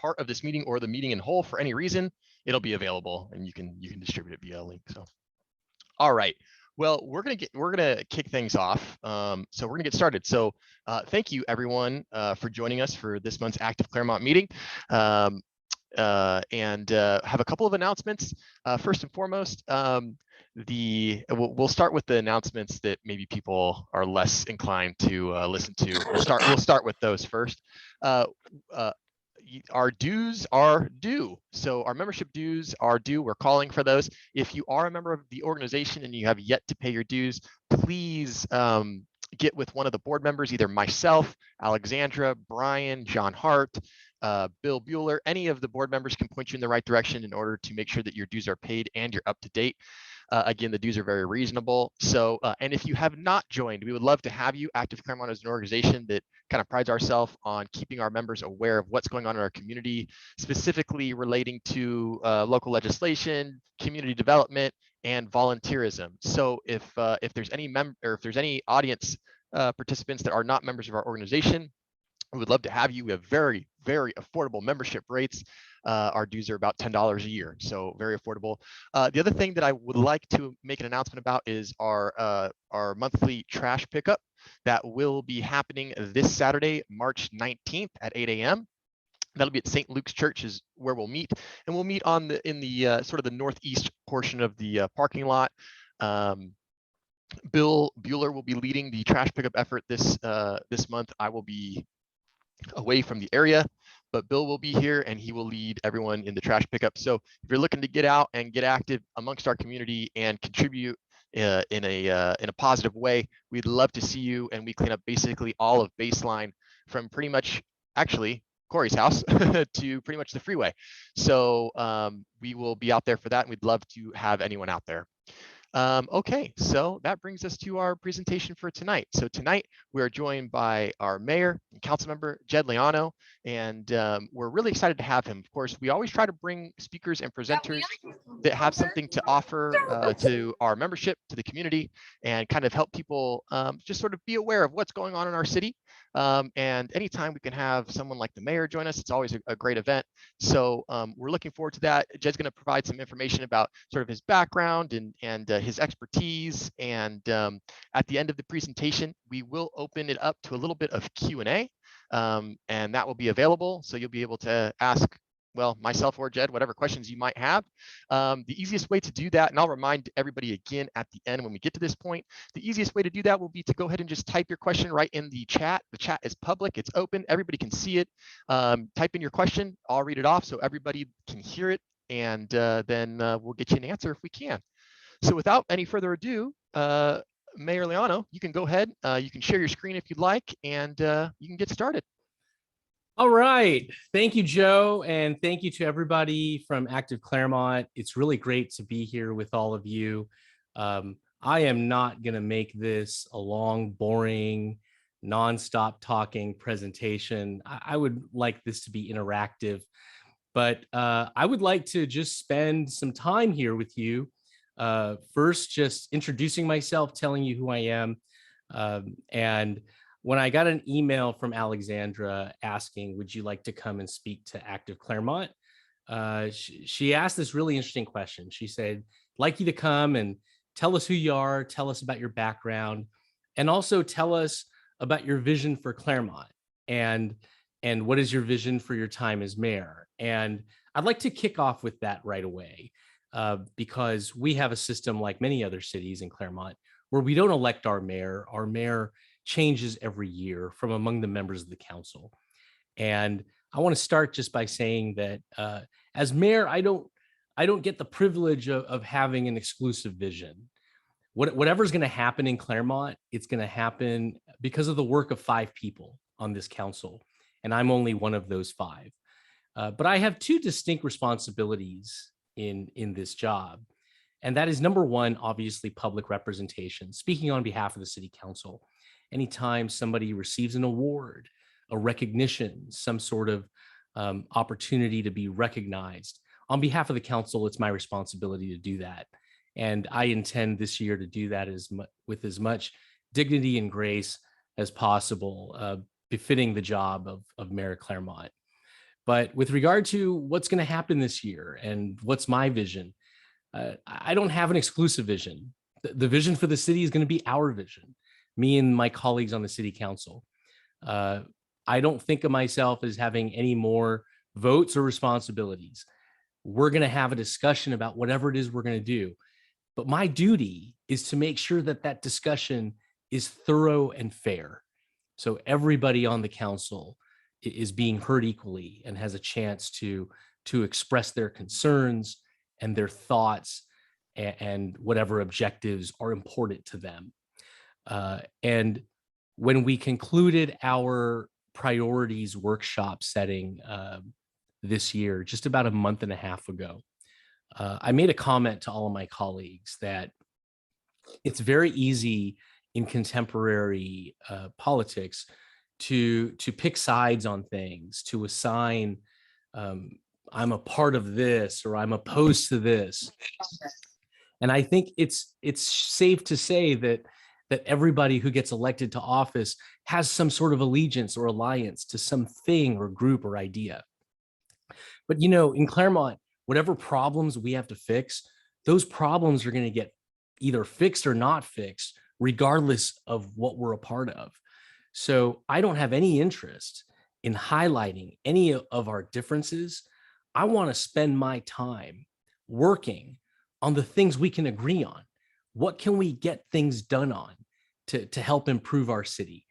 part of this meeting or the meeting in whole for any reason, it'll be available and you can distribute it via a link. So, all right. Well, we're gonna kick things off. So we're gonna get started. So thank you everyone for joining us for this month's Active Claremont meeting. And have a couple of announcements. First and foremost, we'll start with the announcements that maybe people are less inclined to listen to. We'll start with those first. Our dues are due. So our membership dues are due. We're calling for those. If you are a member of the organization and you have yet to pay your dues, please get with one of the board members, either myself, Alexandra, Brian, John Hart, Bill Bueller. Any of the board members can point you in the right direction in order to make sure that your dues are paid and you're up to date. Again, the dues are very reasonable. So, and if you have not joined, we would love to have you. Active Claremont is an organization that kind of prides ourselves on keeping our members aware of what's going on in our community, specifically relating to local legislation, community development, and volunteerism. So if there's any audience participants that are not members of our organization, we would love to have you. We have very, very affordable membership rates. Our dues are about $10 a year, so very affordable. The other thing that I would like to make an announcement about is our monthly trash pickup that will be happening this Saturday, March 19th at 8 a.m. That'll be at St. Luke's Church is where we'll meet, and we'll meet in the sort of the northeast portion of the parking lot. Bill Bueller will be leading the trash pickup effort this month. I will be away from the area, but Bill will be here and he will lead everyone in the trash pickup. So if you're looking to get out and get active amongst our community and contribute in a positive way, we'd love to see you. And we clean up basically all of Baseline from pretty much actually Corey's house to pretty much the freeway. So we will be out there for that, and we'd love to have anyone out there. Okay, so that brings us to our presentation for tonight. So tonight we are joined by our mayor and council member, Jed Leano, and we're really excited to have him. Of course, we always try to bring speakers and presenters that have something to offer to our membership, to the community, and kind of help people just sort of be aware of what's going on in our city. And anytime we can have someone like the mayor join us, it's always a great event. So we're looking forward to that. Jed's going to provide some information about sort of his background and his expertise. And at the end of the presentation, we will open it up to a little bit of Q&A, and that will be available. So you'll be able to ask, well, myself or Jed, whatever questions you might have. The easiest way to do that, and I'll remind everybody again at the end when we get to this point, the easiest way to do that will be to go ahead and just type your question right in the chat. The chat is public, it's open, everybody can see it. Type in your question, I'll read it off so everybody can hear it, and then we'll get you an answer if we can. So without any further ado, Mayor Leano, you can go ahead, you can share your screen if you'd like, and you can get started. All right. Thank you, Joe. And thank you to everybody from Active Claremont. It's really great to be here with all of you. I am not going to make this a long, boring, nonstop talking presentation. I would like this to be interactive, but I would like to just spend some time here with you. First, just introducing myself, telling you who I am, and when I got an email from Alexandra asking, would you like to come and speak to Active Claremont? She asked this really interesting question. She said, I'd like you to come and tell us who you are, tell us about your background, and also tell us about your vision for Claremont and what is your vision for your time as mayor. And I'd like to kick off with that right away because we have a system like many other cities in Claremont where we don't elect our mayor. Our mayor changes every year from among the members of the council. And I want to start just by saying that as mayor, I don't get the privilege of having an exclusive vision. Whatever's going to happen in Claremont, it's going to happen because of the work of 5 people on this council. And I'm only one of those 5. But I have 2 distinct responsibilities in this job. And that is number 1, obviously public representation, speaking on behalf of the city council. Anytime somebody receives an award, a recognition, some sort of opportunity to be recognized, on behalf of the council, it's my responsibility to do that. And I intend this year to do that with as much dignity and grace as possible, befitting the job of Mayor Claremont. But with regard to what's going to happen this year and what's my vision, I don't have an exclusive vision. The vision for the city is going to be our vision, me and my colleagues on the city council. I don't think of myself as having any more votes or responsibilities. We're going to have a discussion about whatever it is we're going to do. But my duty is to make sure that that discussion is thorough and fair. So everybody on the council is being heard equally and has a chance to express their concerns and their thoughts and whatever objectives are important to them. And when we concluded our priorities workshop setting this year, just about a month and a half ago, I made a comment to all of my colleagues that it's very easy in contemporary politics to pick sides on things, to assign I'm a part of this or I'm opposed to this. And I think it's safe to say that everybody who gets elected to office has some sort of allegiance or alliance to some thing or group or idea. But in Claremont, whatever problems we have to fix, those problems are going to get either fixed or not fixed, regardless of what we're a part of. So I don't have any interest in highlighting any of our differences. I want to spend my time working on the things we can agree on. What can we get things done on to help improve our city?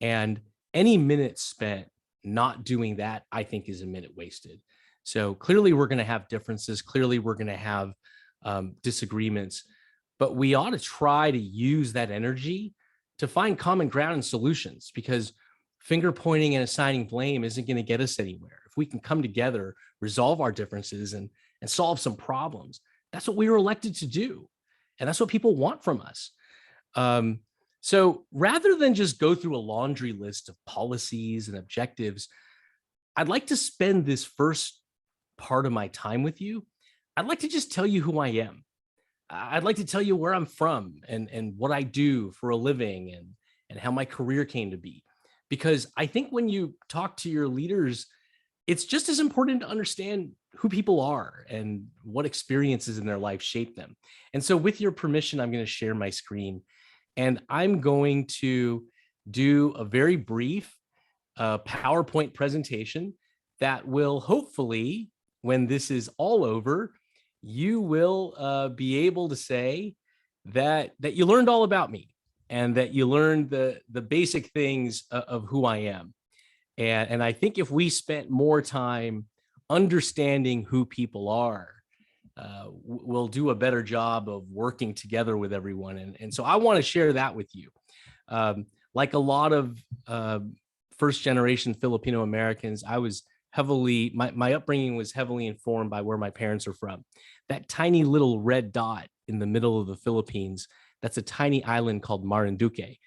And any minute spent not doing that, I think, is a minute wasted. So clearly we're going to have differences. Clearly we're going to have disagreements, but we ought to try to use that energy to find common ground and solutions, because finger pointing and assigning blame isn't going to get us anywhere. If we can come together, resolve our differences and solve some problems, that's what we were elected to do. And that's what people want from us. So rather than just go through a laundry list of policies and objectives, I'd like to spend this first part of my time with you. I'd like to just tell you who I am. I'd like to tell you where I'm from and what I do for a living and how my career came to be. Because I think when you talk to your leaders, it's just as important to understand who people are and what experiences in their life shape them. And so with your permission, I'm going to share my screen and I'm going to do a very brief PowerPoint presentation that will hopefully, when this is all over, you will be able to say that you learned all about me and that you learned the basic things of who I am. And I think if we spent more time understanding who people are, we'll do a better job of working together with everyone. And so I want to share that with you. Like a lot of first generation Filipino Americans, I was heavily, my upbringing was heavily informed by where my parents are from. That tiny little red dot in the middle of the Philippines, that's a tiny island called Marinduque.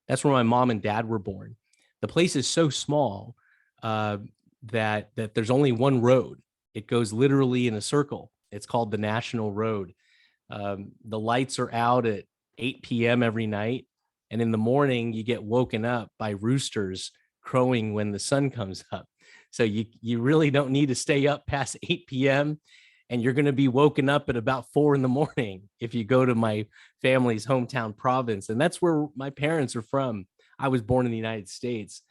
That's where my mom and dad were born. The place is so small that there's only one road. It goes literally in a circle. It's called the National Road. The lights are out at 8 p.m. every night. And in the morning, you get woken up by roosters crowing when the sun comes up. So you really don't need to stay up past 8 p.m. And you're going to be woken up at about 4 in the morning if you go to my family's hometown province. And that's where my parents are from. I was born in the United States.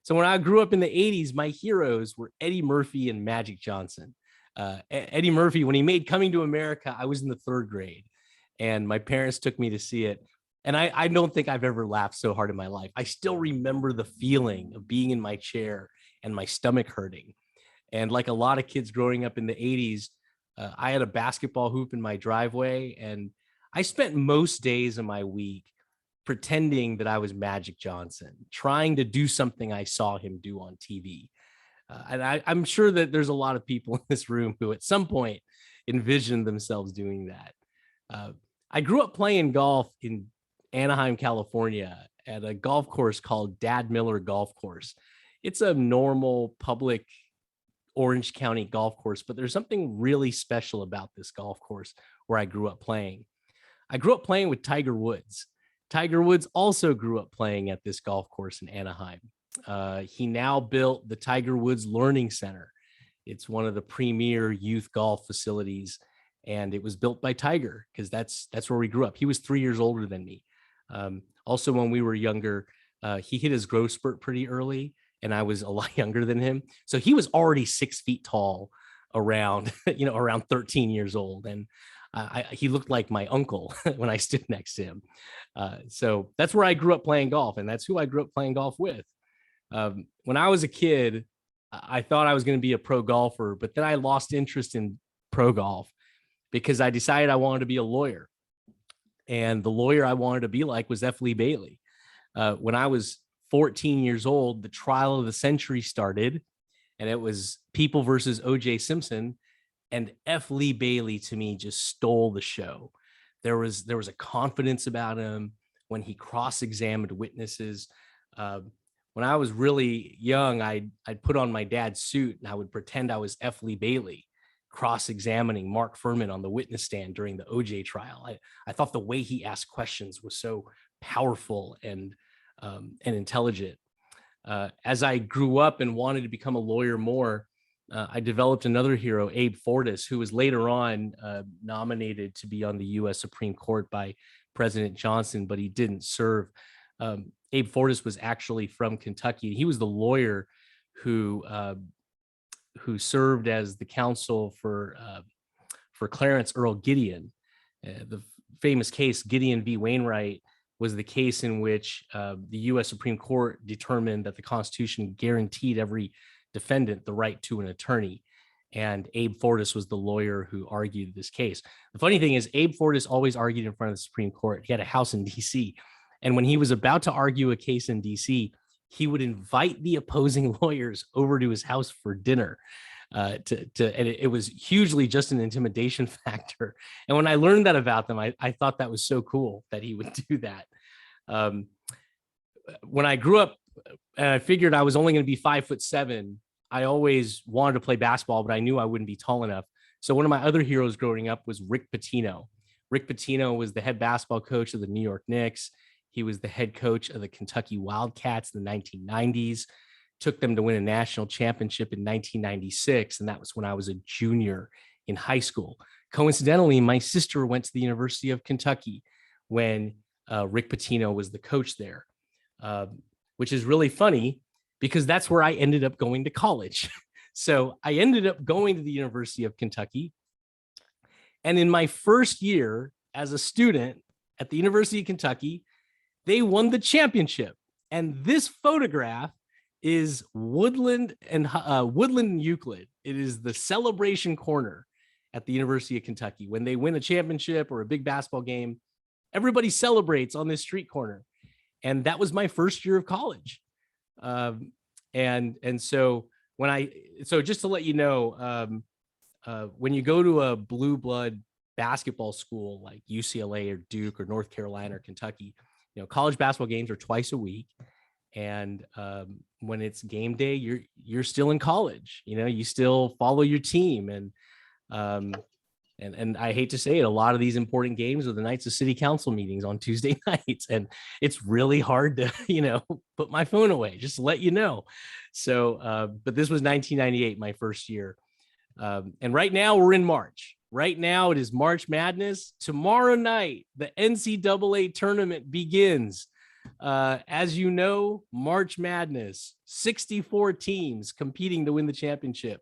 So when I grew up in the 80s, my heroes were Eddie Murphy and Magic Johnson. Eddie Murphy, when he made Coming to America, I was in the 3rd grade and my parents took me to see it. And I don't think I've ever laughed so hard in my life. I still remember the feeling of being in my chair and my stomach hurting. And like a lot of kids growing up in the 80s, I had a basketball hoop in my driveway and I spent most days of my week pretending that I was Magic Johnson, trying to do something I saw him do on TV. And I'm sure that there's a lot of people in this room who at some point envisioned themselves doing that. I grew up playing golf in Anaheim, California at a golf course called Dad Miller Golf Course. It's a normal public Orange County golf course, but there's something really special about this golf course where I grew up playing. I grew up playing with Tiger Woods. Tiger Woods also grew up playing at this golf course in Anaheim. He now built the Tiger Woods Learning Center. It's one of the premier youth golf facilities, and it was built by Tiger because that's where we grew up. He was 3 years older than me. Also, when we were younger, he hit his growth spurt pretty early, and I was a lot younger than him. So he was already 6 feet tall around, around 13 years old. And he looked like my uncle when I stood next to him. So that's where I grew up playing golf, and that's who I grew up playing golf with. When I was a kid, I thought I was going to be a pro golfer, but then I lost interest in pro golf because I decided I wanted to be a lawyer. And the lawyer I wanted to be like was F. Lee Bailey. When I was 14 years old, the trial of the century started, and it was People versus O.J. Simpson. And F. Lee Bailey, to me, just stole the show. There was a confidence about him when he cross-examined witnesses. When I was really young, I'd put on my dad's suit and I would pretend I was F. Lee Bailey cross-examining Mark Furman on the witness stand during the OJ trial. I thought the way he asked questions was so powerful and intelligent. As I grew up and wanted to become a lawyer more, I developed another hero, Abe Fortas, who was later on nominated to be on the U.S. Supreme Court by President Johnson, but he didn't serve. Abe Fortas was actually from Kentucky. He was the lawyer who served as the counsel for Clarence Earl Gideon. The famous case, Gideon v. Wainwright, was the case in which the U.S. Supreme Court determined that the Constitution guaranteed every defendant the right to an attorney. And Abe Fortas was the lawyer who argued this case. The funny thing is, Abe Fortas always argued in front of the Supreme Court. He had a house in D.C. And when he was about to argue a case in D.C., he would invite the opposing lawyers over to his house for dinner. And it was hugely just an intimidation factor. And when I learned that about them, I thought that was so cool that he would do that. When I grew up and I figured I was only going to be 5'7", I always wanted to play basketball, but I knew I wouldn't be tall enough. So one of my other heroes growing up was Rick Pitino. Rick Pitino was the head basketball coach of the New York Knicks. He was the head coach of the Kentucky Wildcats in the 1990s, took them to win a national championship in 1996. And that was when I was a junior in high school. Coincidentally, my sister went to the University of Kentucky when Rick Pitino was the coach there, which is really funny because that's where I ended up going to college. So I ended up going to the University of Kentucky. And in my first year as a student at the University of Kentucky, they won the championship. And this photograph is Woodland and Euclid. It is the celebration corner at the University of Kentucky. When they win a championship or a big basketball game, everybody celebrates on this street corner. And that was my first year of college. And so just to let you know, when you go to a blue blood basketball school like UCLA or Duke or North Carolina or Kentucky, college basketball games are twice a week. And when it's game day, you're still in college. You still follow your team. And I hate to say it, a lot of these important games are the nights of city council meetings on Tuesday nights. And it's really hard to, put my phone away, just to let you know. So, but this was 1998, my first year. And right now we're in March. Right now it is March Madness. Tomorrow night, the NCAA tournament begins. As you know, March Madness, 64 teams competing to win the championship.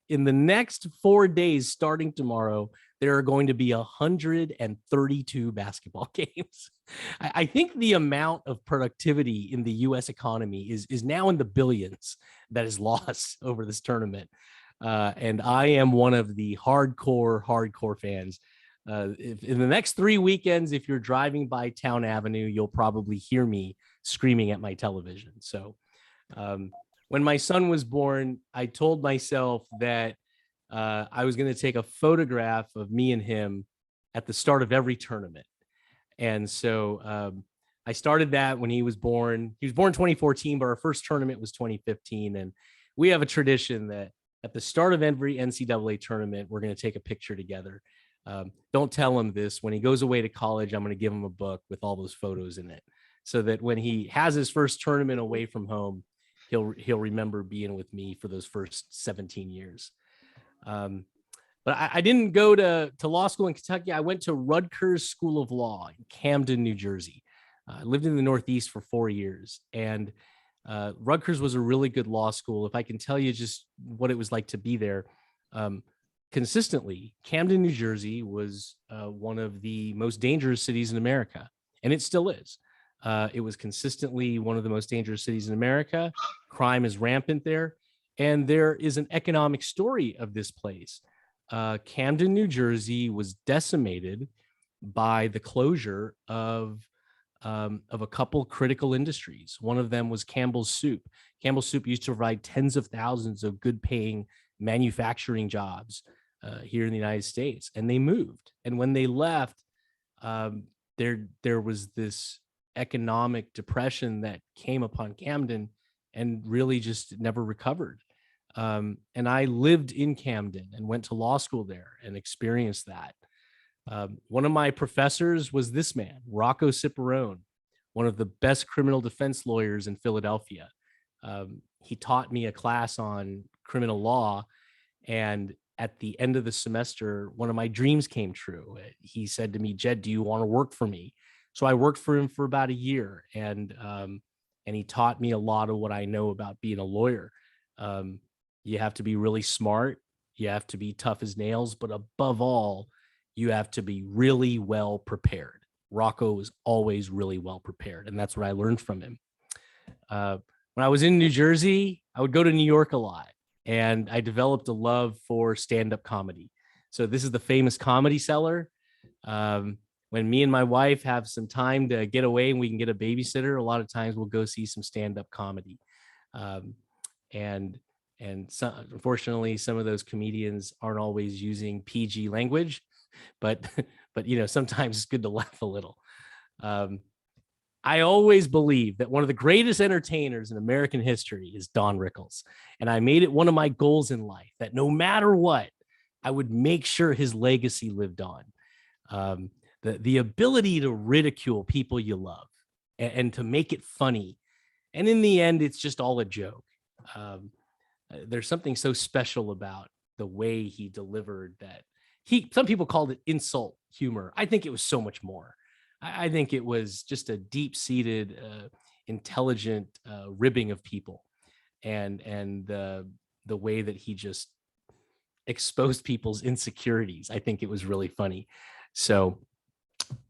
In the next 4 days, starting tomorrow, there are going to be 132 basketball games. I think the amount of productivity in the U.S. economy is now in the billions that is lost over this tournament. And I am one of the hardcore fans. If in the next 3 weekends, if you're driving by Town Avenue, you'll probably hear me screaming at my television. So when my son was born, I told myself that I was going to take a photograph of me and him at the start of every tournament. And so I started that when he was born. He was born 2014, but our first tournament was 2015. And we have a tradition that at the start of every NCAA tournament, we're going to take a picture together. Don't tell him this. When he goes away to college, I'm going to give him a book with all those photos in it so that when he has his first tournament away from home, he'll remember being with me for those first 17 years. But I didn't go to law school in Kentucky. I went to Rutgers School of Law in Camden, New Jersey. I lived in the Northeast for 4 years, and Rutgers was a really good law school. If I can tell you just what it was like to be there, consistently, Camden, New Jersey was one of the most dangerous cities in America, and it still is. It was consistently one of the most dangerous cities in America. Crime is rampant there, and there is an economic story of this place. Camden, New Jersey was decimated by the closure of a couple critical industries. One of them was Campbell's Soup. Campbell's Soup used to provide tens of thousands of good-paying manufacturing jobs here in the United States, and they moved. And when they left, there was this economic depression that came upon Camden and really just never recovered. And I lived in Camden and went to law school there and experienced that. One of my professors was this man, Rocco Ciparone, one of the best criminal defense lawyers in Philadelphia. He taught me a class on criminal law, and at the end of the semester, one of my dreams came true. He said to me, "Jed, do you want to work for me?" So I worked for him for about a year, and he taught me a lot of what I know about being a lawyer. You have to be really smart. You have to be tough as nails, but above all, you have to be really well prepared. Rocco was always really well prepared, and that's what I learned from him. When I was in New Jersey, I would go to New York a lot, and I developed a love for stand-up comedy. So this is the famous Comedy Cellar. When me and my wife have some time to get away and we can get a babysitter, a lot of times we'll go see some stand-up comedy. And so, unfortunately, some of those comedians aren't always using PG language, but sometimes it's good to laugh a little. I always believe that one of the greatest entertainers in American history is Don Rickles. And I made it one of my goals in life that no matter what, I would make sure his legacy lived on. The ability to ridicule people you love and to make it funny. And in the end, it's just all a joke. There's something so special about the way he delivered that. Some people called it insult humor. I think it was so much more. I think it was just a deep-seated, intelligent ribbing of people, and the way that he just exposed people's insecurities. I think it was really funny. So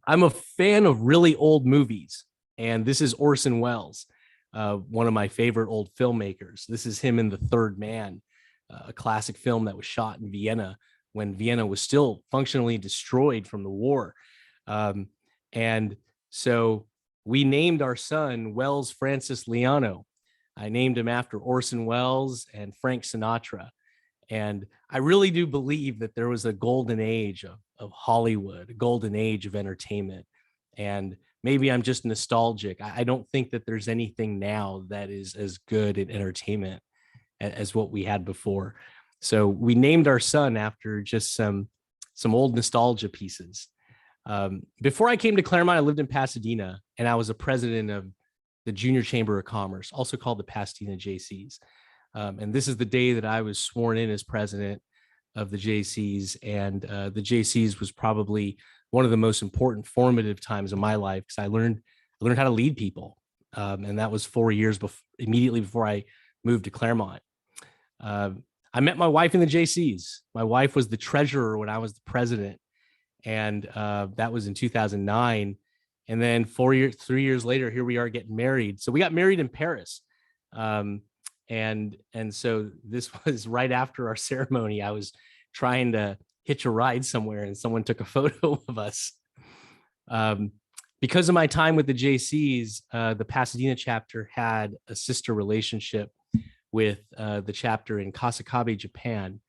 I'm a fan of really old movies, and this is Orson Welles, one of my favorite old filmmakers. This is him in The Third Man, a classic film that was shot in Vienna when Vienna was still functionally destroyed from the war. And so we named our son Wells Francis Leano. I named him after Orson Welles and Frank Sinatra. And I really do believe that there was a golden age of Hollywood, a golden age of entertainment. And maybe I'm just nostalgic. I don't think that there's anything now that is as good at entertainment as what we had before. So we named our son after just some old nostalgia pieces. Before I came to Claremont, I lived in Pasadena, and I was a president of the Junior Chamber of Commerce, also called the Pasadena JCs. And this is the day that I was sworn in as president of the JCs. And the JCs was probably one of the most important formative times of my life, because I learned how to lead people. And that was 4 years immediately before I moved to Claremont. I met my wife in the JCs. My wife was the treasurer when I was the president. And that was in 2009. And then 3 years later, here we are getting married. So we got married in Paris. And so this was right after our ceremony. I was trying to hitch a ride somewhere, and someone took a photo of us. Because of my time with the JCs, the Pasadena chapter had a sister relationship with the chapter in Kasakabe, Japan.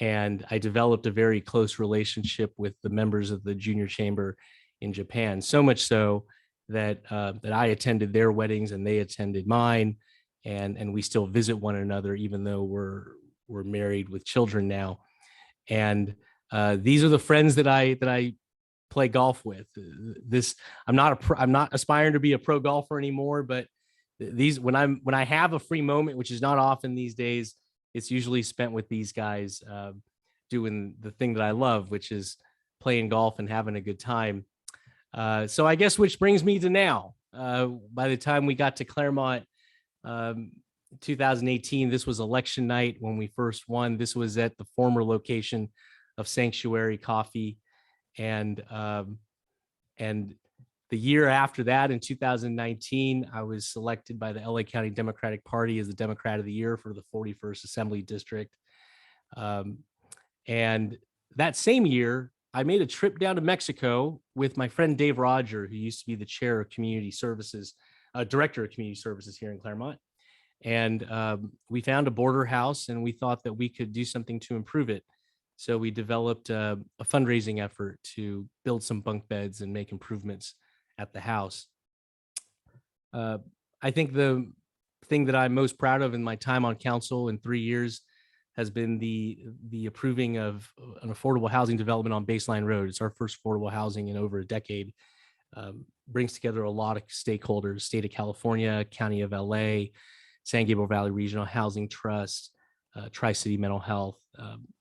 And I developed a very close relationship with the members of the Junior Chamber in Japan, so much so that I attended their weddings and they attended mine, and we still visit one another, even though we're married with children now. And these are the friends that I play golf with. I'm not aspiring to be a pro golfer anymore, but these when I have a free moment, which is not often these days, it's usually spent with these guys doing the thing that I love, which is playing golf and having a good time. So I guess which brings me to now. By the time we got to Claremont, 2018, this was election night when we first won. This was at the former location of Sanctuary Coffee, and the year after that, in 2019, I was selected by the LA County Democratic Party as the Democrat of the Year for the 41st Assembly District. And that same year, I made a trip down to Mexico with my friend Dave Roger, who used to be the chair of community services, director of community services here in Claremont. And we found a border house, and we thought that we could do something to improve it. So we developed a fundraising effort to build some bunk beds and make improvements at the house. I think the thing that I'm most proud of in my time on council in 3 years has been the approving of an affordable housing development on Baseline Road. It's our first affordable housing in over a decade. Brings together a lot of stakeholders: state of California, county of LA, San Gabriel Valley Regional Housing Trust, Tri-City Mental Health.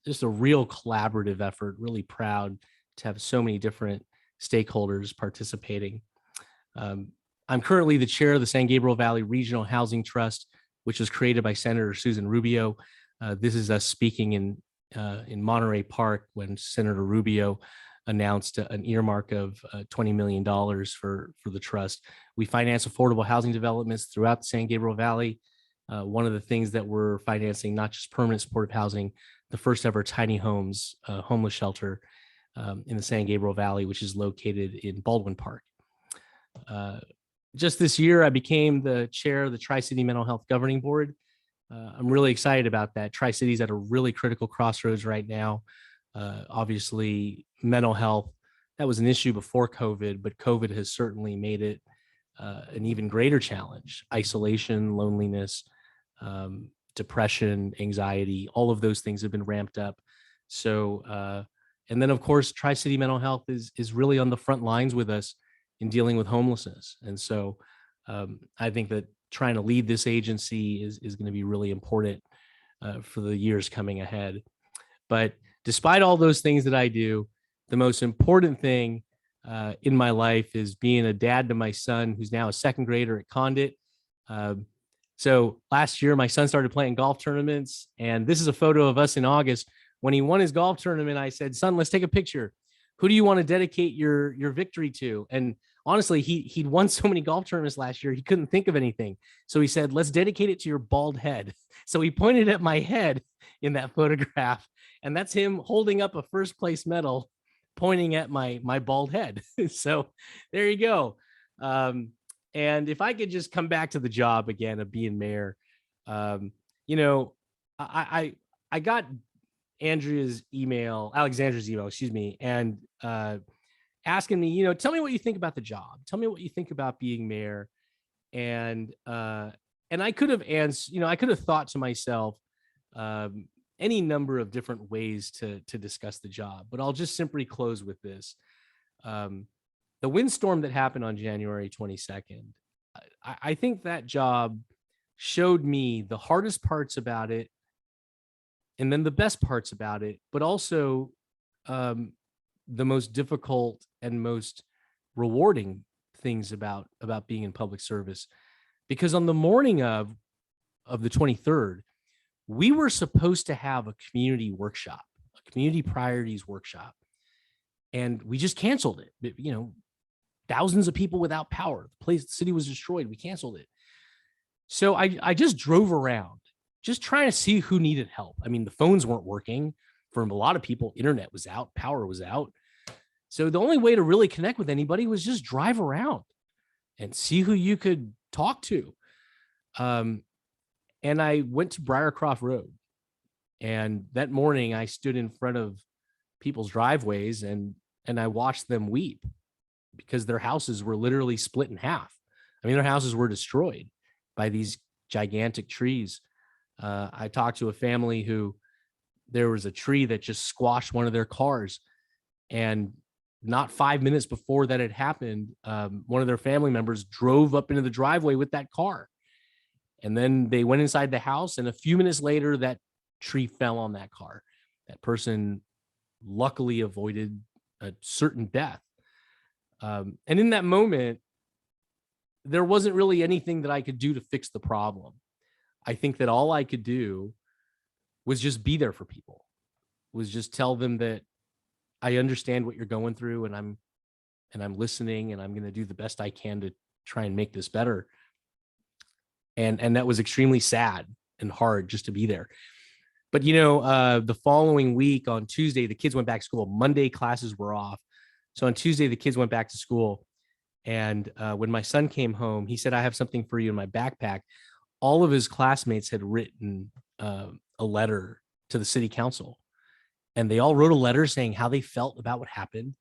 Just a real collaborative effort. Really proud to have so many different stakeholders participating. I'm currently the chair of the San Gabriel Valley Regional Housing Trust, which was created by Senator Susan Rubio. This is us speaking in Monterey Park when Senator Rubio announced an earmark of $20 million for the trust. We finance affordable housing developments throughout the San Gabriel Valley. One of the things that we're financing, not just permanent supportive housing, the first ever tiny homes homeless shelter in the San Gabriel Valley, which is located in Baldwin Park. Just this year, I became the chair of the Tri-City Mental Health Governing Board. I'm really excited about that. Tri-City's at a really critical crossroads right now. Obviously, mental health, that was an issue before COVID, but COVID has certainly made it an even greater challenge. Isolation, loneliness, depression, anxiety, all of those things have been ramped up. So, and then of course, Tri-City Mental Health is really on the front lines with us in dealing with homelessness. And so I think that trying to lead this agency is going to be really important for the years coming ahead. But despite all those things that I do, the most important thing in my life is being a dad to my son, who's now a second grader at Condit. So last year, my son started playing golf tournaments, and this is a photo of us in August. When he won his golf tournament, I said, "Son, let's take a picture. Who do you want to dedicate your victory to?" And honestly, he'd won so many golf tournaments last year, he couldn't think of anything. So he said, "Let's dedicate it to your bald head." So he pointed at my head in that photograph, and that's him holding up a first place medal, pointing at my bald head. So there you go. And if I could just come back to the job again of being mayor, you know, I got Alexandra's email, excuse me, and asking me, you know, tell me what you think about the job. Tell me what you think about being mayor. And I could have answered, you know, I could have thought to myself any number of different ways to discuss the job, but I'll just simply close with this. The windstorm that happened on January 22nd, I think that job showed me the hardest parts about it and then the best parts about it, but also the most difficult and most rewarding things about being in public service. Because on the morning of the 23rd, we were supposed to have a community workshop, a community priorities workshop, and we just canceled it. You know, thousands of people without power. The city was destroyed. We canceled it. So I just drove around, just trying to see who needed help. I mean, the phones weren't working for a lot of people. Internet was out, power was out. So the only way to really connect with anybody was just drive around and see who you could talk to. And I went to Briarcroft Road. And that morning I stood in front of people's driveways and I watched them weep because their houses were literally split in half. I mean, their houses were destroyed by these gigantic trees. I talked to a family who there was a tree that just squashed one of their cars. And not 5 minutes before that had happened, one of their family members drove up into the driveway with that car. And then they went inside the house, and a few minutes later, that tree fell on that car. That person luckily avoided a certain death. And in that moment, there wasn't really anything that I could do to fix the problem. I think that all I could do was just be there for people, was just tell them that I understand what you're going through, and I'm listening, and I'm going to do the best I can to try and make this better. And that was extremely sad and hard just to be there. But the following week on Tuesday, the kids went back to school. Monday classes were off. So on Tuesday, the kids went back to school. And when my son came home, he said, "I have something for you in my backpack." All of his classmates had written a letter to the city council, and they all wrote a letter saying how they felt about what happened.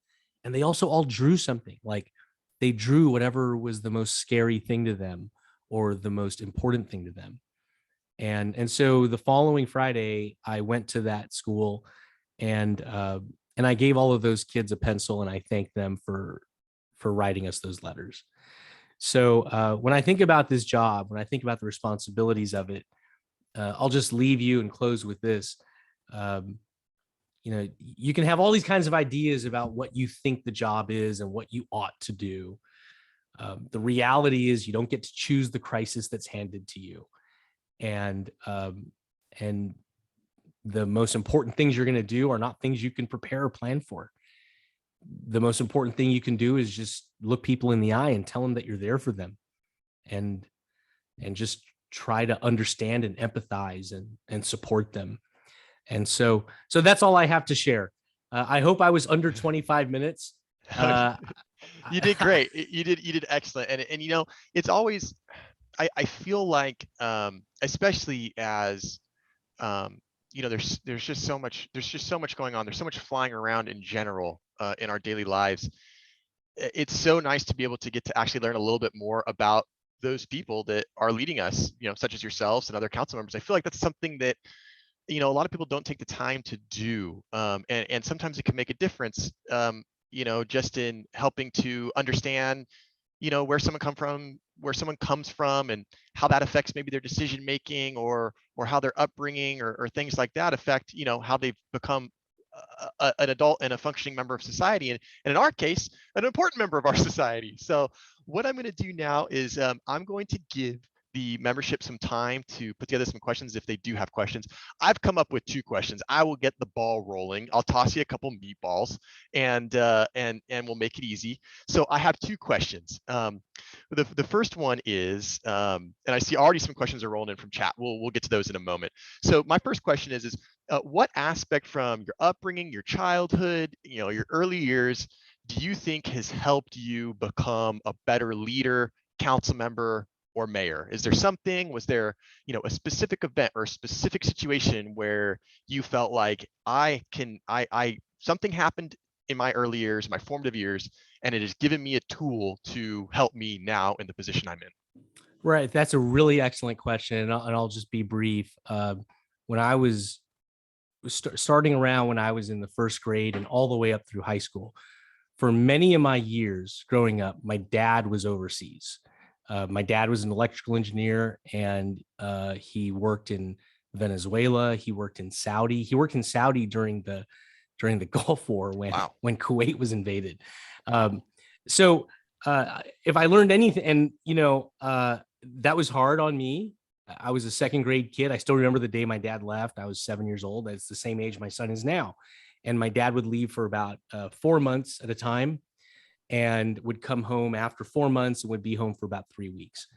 And they also all drew something, like they drew whatever was the most scary thing to them or the most important thing to them. And so the following Friday, I went to that school, and I gave all of those kids a pencil, and I thanked them for writing us those letters. So when I think about this job, when I think about the responsibilities of it, I'll just leave you and close with this. You can have all these kinds of ideas about what you think the job is and what you ought to do. The reality is you don't get to choose the crisis that's handed to you. And the most important things you're going to do are not things you can prepare or plan for. The most important thing you can do is just look people in the eye and tell them that you're there for them, and just try to understand and empathize and support them. And so that's all I have to share. I hope I was under 25 minutes. You did great. You did excellent. And it's always, I feel like, especially as, there's just so much going on. There's so much flying around in general in our daily lives. It's so nice to be able to get to actually learn a little bit more about those people that are leading us, such as yourselves and other council members. I feel like that's something that, a lot of people don't take the time to do. And sometimes it can make a difference, just in helping to understand, where someone comes from and how that affects maybe their decision making, or how their upbringing or things like that affect, how they've become an adult and a functioning member of society, and in our case, an important member of our society. So what I'm going to do now is I'm going to give the membership some time to put together some questions if they do have questions. I've come up with 2 questions. I will get the ball rolling. I'll toss you a couple meatballs, and we'll make it easy. So I have 2 questions. The first one is, and I see already some questions are rolling in from chat. We'll get to those in a moment. So my first question is what aspect from your upbringing, your childhood, your early years, do you think has helped you become a better leader, council member, or mayor? Is there something, was there, a specific event or a specific situation where you felt like something happened in my early years, my formative years, and it has given me a tool to help me now in the position I'm in? Right. That's a really excellent question. And I'll just be brief. When I was starting around when I was in the first grade and all the way up through high school, for many of my years growing up, my dad was overseas. My dad was an electrical engineer, and he worked in Venezuela. He worked in Saudi. He worked in Saudi during the Gulf War when Kuwait was invaded. So if I learned anything, and that was hard on me. I was a second grade kid. I still remember the day my dad left. I was 7 years old. That's the same age my son is now. And my dad would leave for about 4 months at a time, and would come home after 4 months and would be home for about 3 weeks.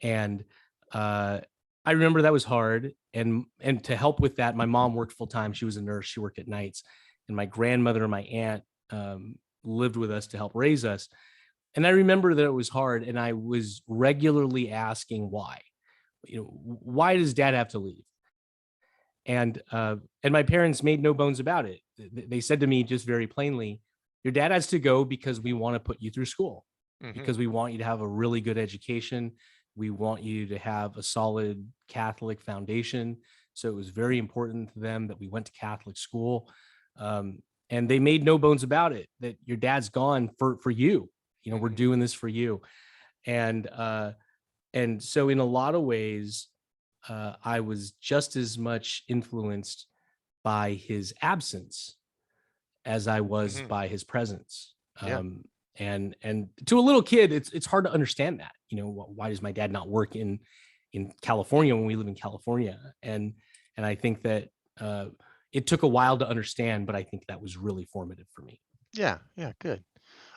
And I remember that was hard. And to help with that, my mom worked full time. She was a nurse. She worked at nights. And my grandmother and my aunt lived with us to help raise us. And I remember that it was hard. And I was regularly asking why. Why does dad have to leave? And my parents made no bones about it. They said to me just very plainly, your dad has to go because we want to put you through school, because we want you to have a really good education. We want you to have a solid Catholic foundation. So it was very important to them that we went to Catholic school. And they made no bones about it, that your dad's gone for you. We're doing this for you. And so in a lot of ways, I was just as much influenced by his absence as I was by his presence. Yeah. And to a little kid, it's hard to understand that. Why does my dad not work in California when we live in California? And I think that it took a while to understand, but I think that was really formative for me. Yeah. Yeah. Good.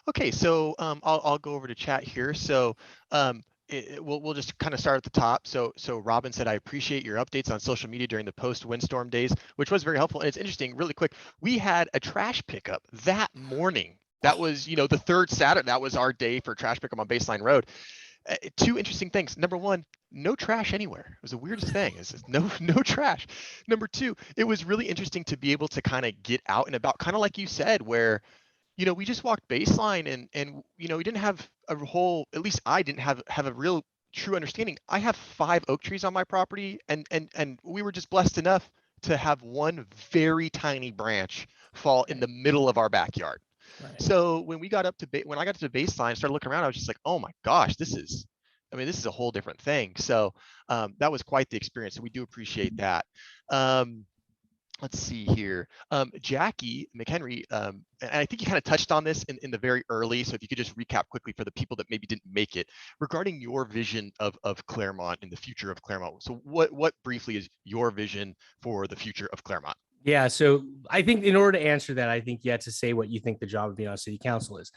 Okay, so I'll go over to chat here. So we'll just kind of start at the top. So Robin said, I appreciate your updates on social media during the post windstorm days, which was very helpful. And it's interesting, really quick. We had a trash pickup that morning. That was, the third Saturday. That was our day for trash pickup on Baseline Road. Two interesting things. Number one, no trash anywhere. It was the weirdest thing. It's just no trash. Number two, it was really interesting to be able to kind of get out and about, kind of like you said, where we just walked baseline and we didn't have a whole, at least I didn't have a real true understanding. I have 5 oak trees on my property and we were just blessed enough to have one very tiny branch fall in the middle of our backyard. Right. So when we got up to when I got to the baseline, started looking around, I was just like, oh my gosh, this is a whole different thing. So that was quite the experience. So we do appreciate that. Let's see here. Jackie McHenry, and I think you kind of touched on this in the very early. So if you could just recap quickly for the people that maybe didn't make it regarding your vision of Claremont and the future of Claremont. So what briefly is your vision for the future of Claremont? Yeah. So I think in order to answer that, I think you have to say what you think the job of being on city council is.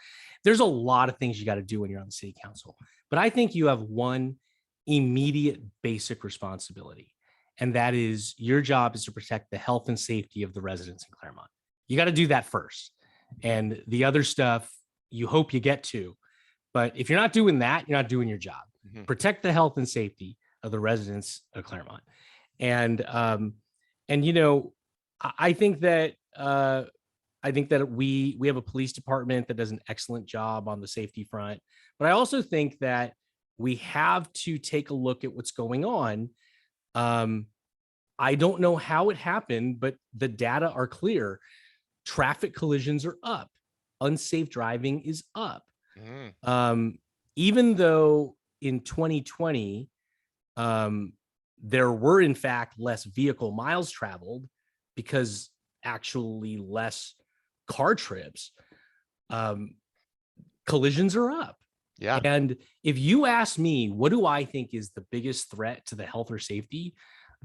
There's a lot of things you got to do when you're on the city council, but I think you have one immediate basic responsibility. And that is your job is to protect the health and safety of the residents in Claremont. You got to do that first. And the other stuff you hope you get to. But if you're not doing that, you're not doing your job. Mm-hmm. Protect the health and safety of the residents of Claremont. And I think that we have a police department that does an excellent job on the safety front. But I also think that we have to take a look at what's going on. I don't know how it happened, but the data are clear. Traffic collisions are up. Unsafe driving is up. Even though in 2020, there were in fact less vehicle miles traveled because actually less car trips, collisions are up. Yeah. And if you ask me, what do I think is the biggest threat to the health or safety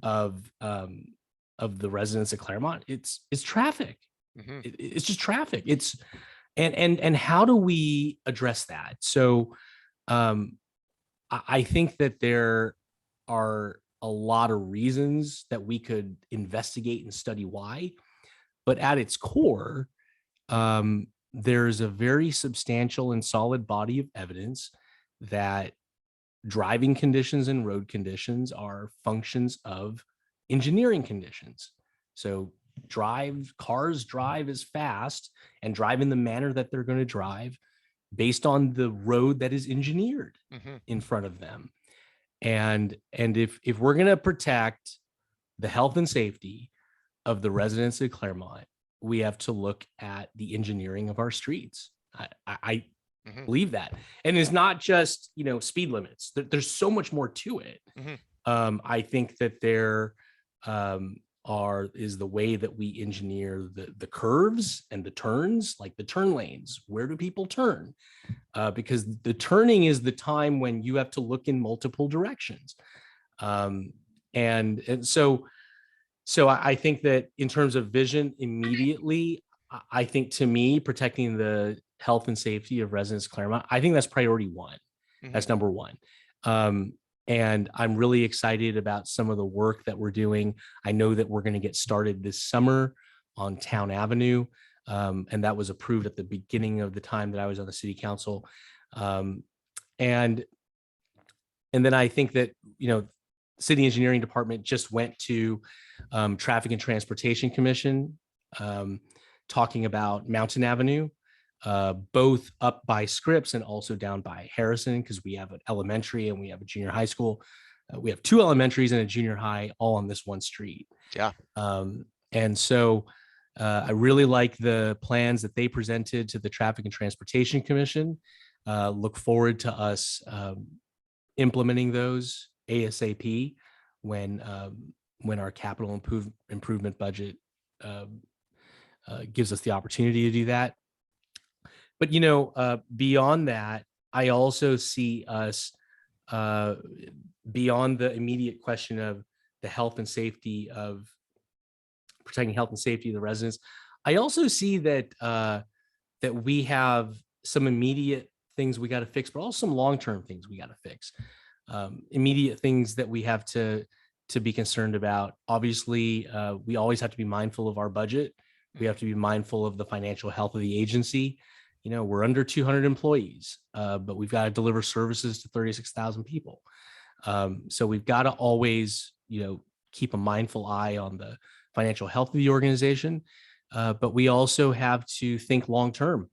of the residents of Claremont? It's traffic. Mm-hmm. It's just traffic. And how do we address that? So I think that there are a lot of reasons that we could investigate and study why, but at its core, there's a very substantial and solid body of evidence that driving conditions and road conditions are functions of engineering conditions. So cars drive as fast and drive in the manner that they're going to drive based on the road that is engineered in front of them. And if we're going to protect the health and safety of the residents of Claremont, we have to look at the engineering of our streets. I believe that. And it's not just, speed limits. There's so much more to it. I think that there is the way that we engineer the curves and the turns, like the turn lanes. Where do people turn? Because the turning is the time when you have to look in multiple directions. And so I think that in terms of vision immediately, I think to me, protecting the health and safety of residents of Claremont, I think that's priority one. That's number one. And I'm really excited about some of the work that we're doing. I know that we're going to get started this summer on Town Avenue. And that was approved at the beginning of the time that I was on the city council. And then I think that, city engineering department just went to Traffic and Transportation Commission, talking about Mountain Avenue, both up by Scripps and also down by Harrison, because we have an elementary and we have a junior high school. We have 2 elementaries and a junior high all on this one street. Yeah. And so I really like the plans that they presented to the Traffic and Transportation Commission. Look forward to us implementing those ASAP. when our capital improvement budget gives us the opportunity to do that. But beyond that, I also see us beyond the immediate question of the health and safety of protecting health and safety of the residents. I also see that that we have some immediate things we got to fix, but also some long-term things we got to fix. Immediate things that we have to be concerned about. Obviously, we always have to be mindful of our budget. We have to be mindful of the financial health of the agency. We're under 200 employees, but we've got to deliver services to 36,000 people. So we've got to always, keep a mindful eye on the financial health of the organization. But we also have to think long-term.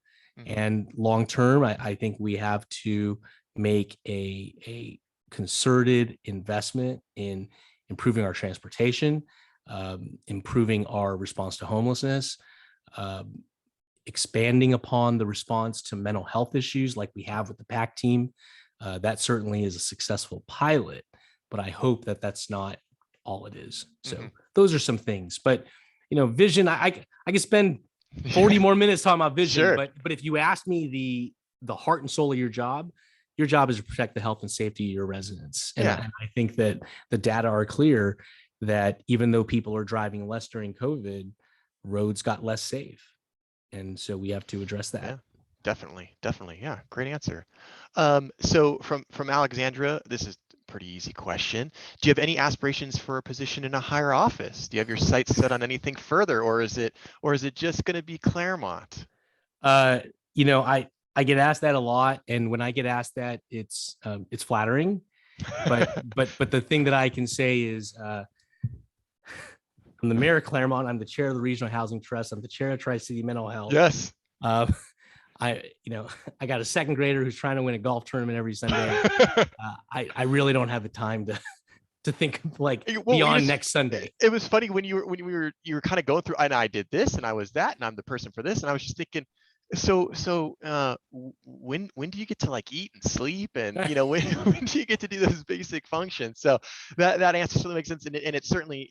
And long-term, I think we have to make a concerted investment in improving our transportation, improving our response to homelessness, expanding upon the response to mental health issues like we have with the PAC team. That certainly is a successful pilot, but I hope that that's not all it is. So those are some things. But vision, I could spend 40 more minutes talking about vision. Sure. But if you ask me the heart and soul of your job is to protect the health and safety of your residents. And I think that the data are clear that even though people are driving less during COVID, roads got less safe. And so we have to address that. Yeah, definitely. Yeah, great answer. So from Alexandra, this is a pretty easy question. Do you have any aspirations for a position in a higher office? Do you have your sights set on anything further, or is it just going to be Claremont? I get asked that a lot, and when I get asked that, it's flattering. But the thing that I can say is, I'm the mayor of Claremont. I'm the chair of the Regional Housing Trust. I'm the chair of Tri-City Mental Health. Yes. I got a second grader who's trying to win a golf tournament every Sunday. I really don't have the time to think beyond next Sunday. It was funny when you were kind of going through, and I did this, and I was that, and I'm the person for this, and I was just thinking, so when do you get to eat and sleep, and when do you get to do those basic functions? So that answer certainly makes sense, and it certainly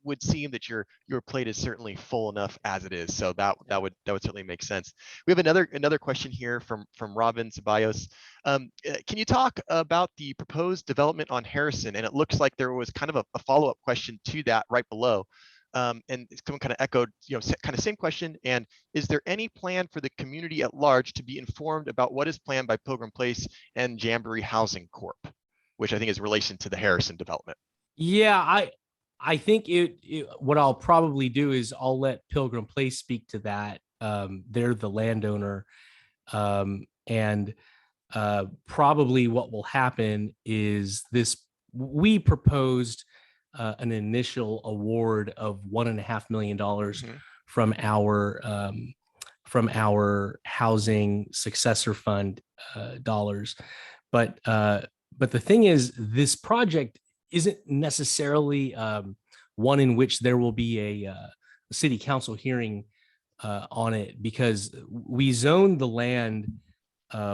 would seem that your plate is certainly full enough as it is. So that would certainly make sense. We have another question here from Robin Ceballos. Can you talk about the proposed development on Harrison? And it looks like there was kind of a follow-up question to that right below. And someone kind of echoed, kind of same question. And is there any plan for the community at large to be informed about what is planned by Pilgrim Place and Jamboree Housing Corp, which I think is relation to the Harrison development? Yeah, I think what I'll probably do is I'll let Pilgrim Place speak to that. They're the landowner, and probably what will happen is we proposed an initial award of $1.5 million from our housing successor fund dollars. But the thing is, this project isn't necessarily one in which there will be a city council hearing on it, because we zoned the land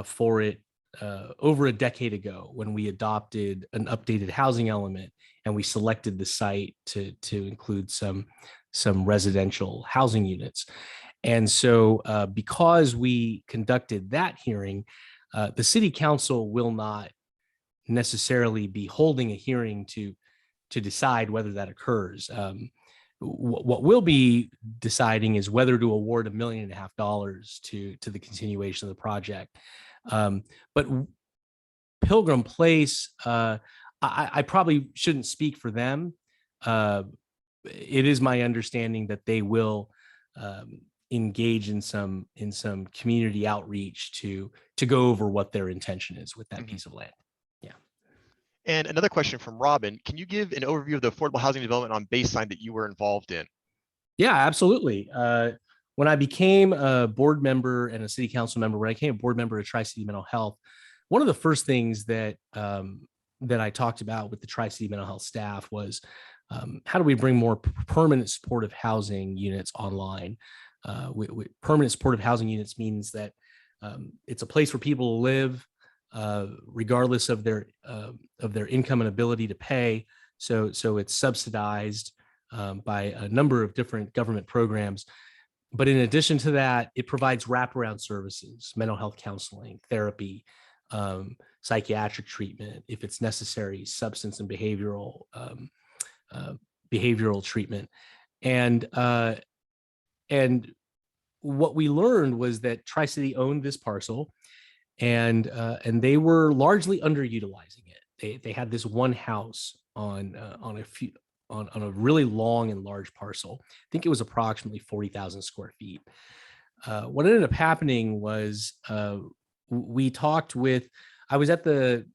for it over a decade ago when we adopted an updated housing element, and we selected the site to include some residential housing units. And so because we conducted that hearing, the city council will not necessarily be holding a hearing to decide whether that occurs. What we'll be deciding is whether to award $1.5 million to the continuation of the project. But Pilgrim Place, I probably shouldn't speak for them. It is my understanding that they will engage in some community outreach to go over what their intention is with that piece of land. Yeah. And another question from Robin: can you give an overview of the affordable housing development on Baseline that you were involved in? Yeah, absolutely. When I became a board member and a city council member, when I became a board member of Tri-City Mental Health, one of the first things that I talked about with the Tri-City Mental Health staff was how do we bring more permanent supportive housing units online? Permanent supportive housing units means that it's a place for people to live, regardless of their income and ability to pay. So it's subsidized by a number of different government programs. But in addition to that, it provides wraparound services, mental health counseling, therapy, psychiatric treatment, if it's necessary, substance and uh, behavioral treatment. And what we learned was that Tri-City owned this parcel, and they were largely underutilizing it. They had this one house on a really long and large parcel. I think it was approximately 40,000 square feet. What ended up happening was we talked with. I was at the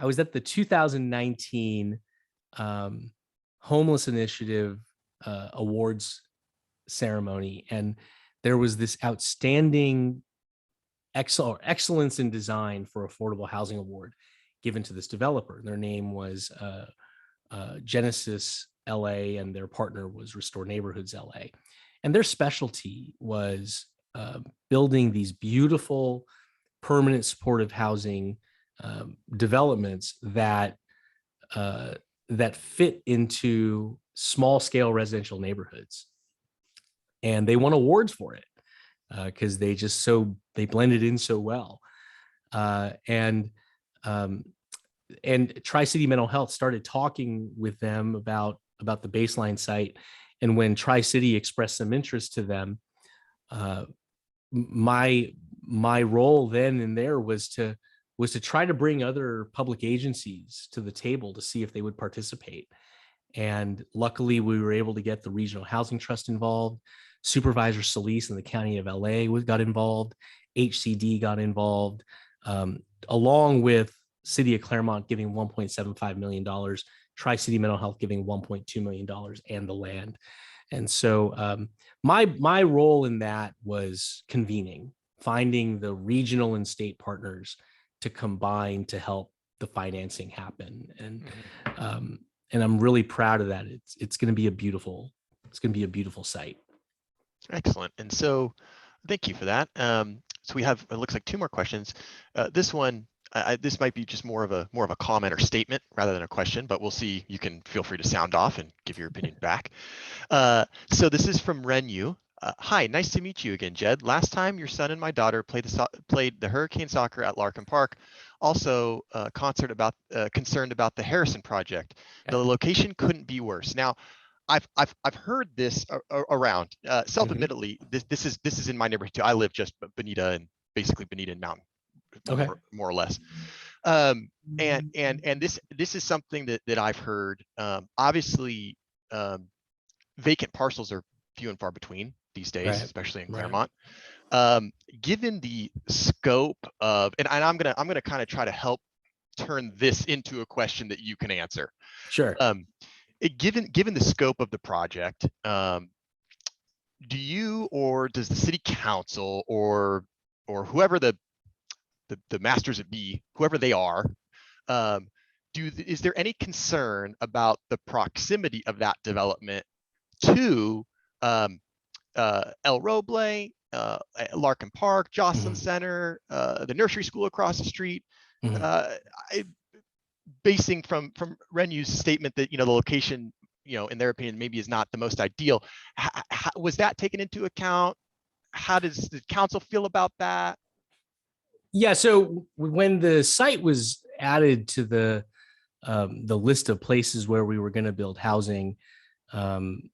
2019 Homeless Initiative awards ceremony, and there was this outstanding excellence in design for affordable housing award given to this developer. Their name was Genesis LA, and their partner was Restore Neighborhoods LA. And their specialty was building these beautiful permanent supportive housing developments that fit into small scale residential neighborhoods. And they won awards for it because they blended in so well. And Tri-City Mental Health started talking with them about the baseline site. And when Tri-City expressed some interest to them, my role then and there was to try to bring other public agencies to the table to see if they would participate. And luckily, we were able to get the Regional Housing Trust involved. Supervisor Solis in the County of LA got involved. HCD got involved, along with City of Claremont giving $1.75 million, Tri-City Mental Health giving $1.2 million, and the land. And so my role in that was convening, finding the regional and state partners to combine to help the financing happen. And I'm really proud of that. It's going to be a beautiful site. Excellent. And so thank you for that. So we have, it looks like 2 more questions. This one, this might be just more of a comment or statement rather than a question, but we'll see. You can feel free to sound off and give your opinion back. So this is from Renu. Hi, nice to meet you again, Jed. Last time your son and my daughter played the Hurricane soccer at Larkin Park. Also, concerned about the Harrison project. The location couldn't be worse. Now, I've heard this around. Self-admittedly, this is in my neighborhood too. I live just Bonita and basically Bonita and Mountain, okay, more or less. And this is something that I've heard. Obviously, vacant parcels are few and far between these days, right, especially in right. Claremont. Given the scope of, and I'm gonna kind of try to help turn this into a question that you can answer. Sure. Given the scope of the project, do you or does the city council or whoever the masters at be, whoever they are, is there any concern about the proximity of that development to El Roble, Larkin Park, Jocelyn Center, the nursery school across the street? Basing from Renu's statement that, the location, in their opinion, maybe is not the most ideal. Was that taken into account? How does the council feel about that? Yeah. So when the site was added to the list of places where we were going to build housing,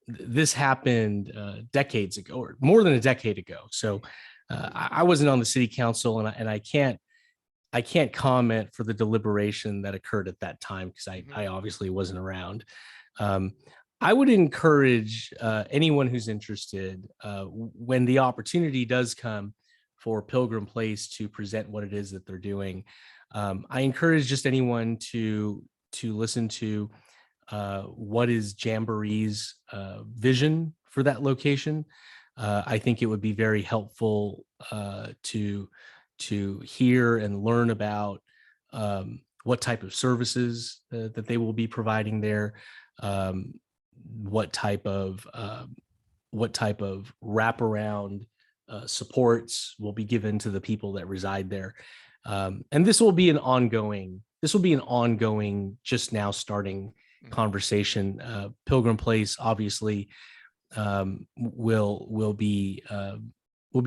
this happened decades ago, or more than a decade ago. So I wasn't on the city council, and I can't comment for the deliberation that occurred at that time because I obviously wasn't around. I would encourage anyone who's interested, when the opportunity does come for Pilgrim Place to present what it is that they're doing, I encourage just anyone to listen to what is Jamboree's vision for that location. I think it would be very helpful to hear and learn about what type of services that they will be providing there, what type of wraparound supports will be given to the people that reside there, and this will be an ongoing, just now starting conversation. Pilgrim Place obviously will be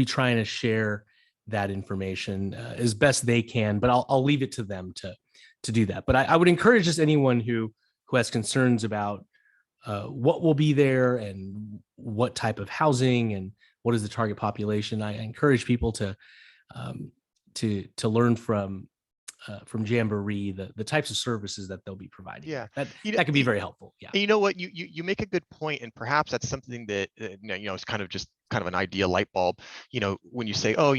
trying to share that information as best they can, but I'll leave it to them to do that. But I would encourage just anyone who has concerns about what will be there and what type of housing and what is the target population. I encourage people to learn from Jamboree the types of services that they'll be providing. Yeah, that could be very helpful. Yeah. And you know what, you make a good point, and perhaps that's something that is kind of just kind of an idea light bulb. When you say, oh,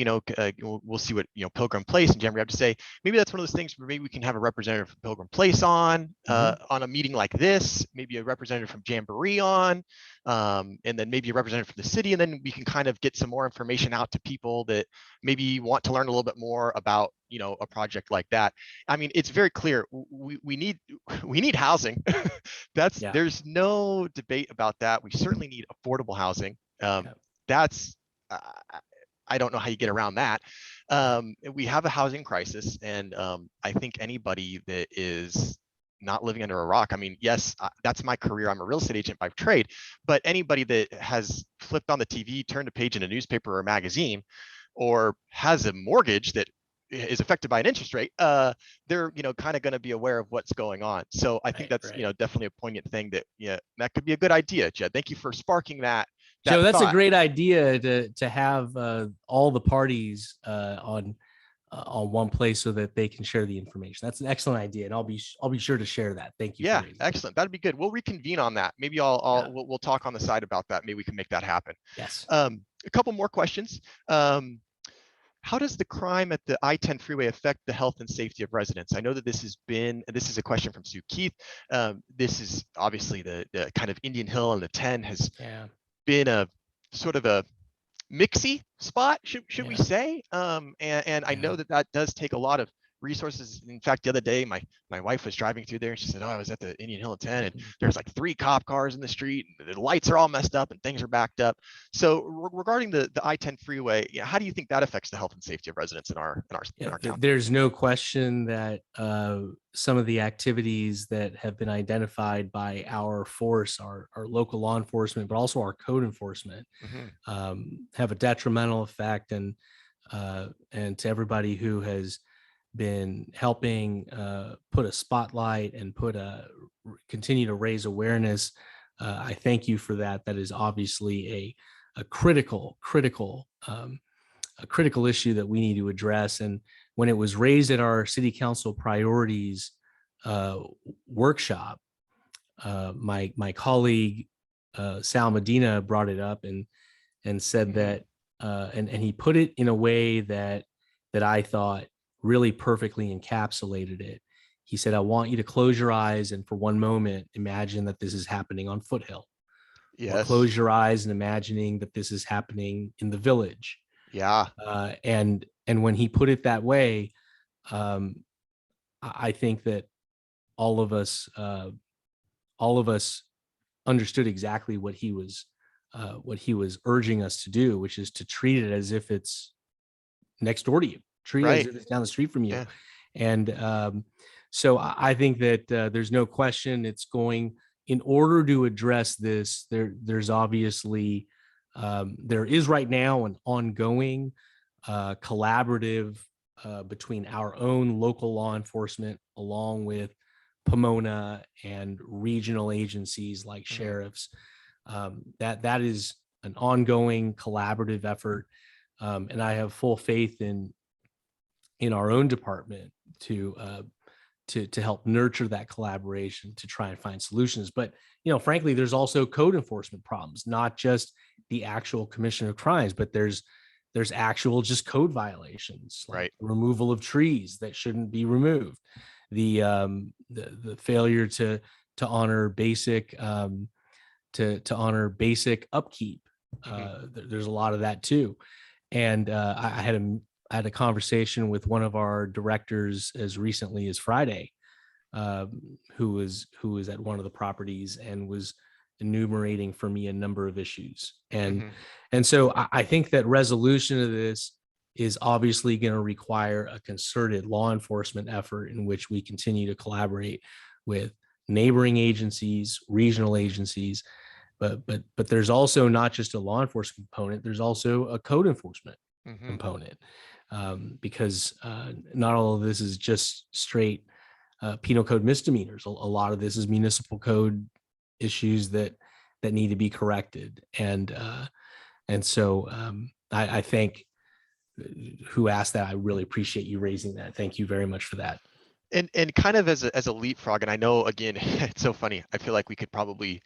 we'll see what Pilgrim Place and Jamboree have to say. Maybe that's one of those things where maybe we can have a representative from Pilgrim Place on a meeting like this, maybe a representative from Jamboree on, and then maybe a representative from the city, and then we can kind of get some more information out to people that maybe want to learn a little bit more about a project like that. I mean, it's very clear we need housing. There's no debate about that. We certainly need affordable housing. That's I don't know how you get around that. We have a housing crisis, and I think anybody that is not living under a rock. I mean, yes, that's my career. I'm a real estate agent by trade, but anybody that has flipped on the TV, turned a page in a newspaper or a magazine, or has a mortgage that is affected by an interest rate, they're kind of going to be aware of what's going on. So I think that's definitely a poignant thing that could be a good idea. Jed, thank you for sparking that. Joe, that's a great idea to have all the parties on one place so that they can share the information. That's an excellent idea, and I'll be sure to share that. Thank you. Yeah, excellent. That'd be good. We'll reconvene on that. Maybe we'll talk on the side about that.Maybe we can make that happen. Yes. A couple more questions. How does the crime at the I-10 freeway affect the health and safety of residents? I know that this is a question from Sue Keith. This is obviously the kind of Indian Hill and the 10 has been a sort of a mixy spot, should we say? And I know that does take a lot of resources. In fact, the other day, my wife was driving through there and she said, oh, I was at the Indian Hill 10 and there's like 3 cop cars in the street and the lights are all messed up and things are backed up. So regarding the I-10 freeway, how do you think that affects the health and safety of residents in our town? There's no question that some of the activities that have been identified by our force, our local law enforcement, but also our code enforcement, have a detrimental effect. And to everybody who has been helping put a spotlight and continue to raise awareness, I thank you for that. That is obviously a critical issue that we need to address. And when it was raised at our city council priorities workshop, my colleague Sal Medina brought it up and said that and he put it in a way that I thought really perfectly encapsulated it. He said, I want you to close your eyes and for one moment imagine that this is happening on Foothill. Yes. Or close your eyes and imagining that this is happening in the Village. Yeah. And when he put it that way, I think that all of us understood exactly what he was urging us to do, which is to treat it as if it's next door to you, treat it as if it's down the street from you. And so I think that there's no question it's going, in order to address this, there's obviously there is right now an ongoing collaborative between our own local law enforcement along with Pomona and regional agencies like sheriffs. That is an ongoing collaborative effort, and I have full faith in our own department to help nurture that collaboration to try and find solutions. But frankly, there's also code enforcement problems, not just the actual commission of crimes, but there's actual just code violations, like removal of trees that shouldn't be removed, the failure to honor basic to honor basic upkeep. There's a lot of that too. And I had a conversation with one of our directors as recently as Friday, who was at one of the properties and was enumerating for me a number of issues. And so I think that resolution of this is obviously going to require a concerted law enforcement effort in which we continue to collaborate with neighboring agencies, regional agencies, but there's also not just a law enforcement component. There's also a code enforcement component, because not all of this is just straight penal code misdemeanors. A lot of this is municipal code issues that need to be corrected, and so I think who asked that. I really appreciate you raising that. Thank you very much for that. And kind of as a leapfrog, and I know again, it's so funny. I feel like we could probably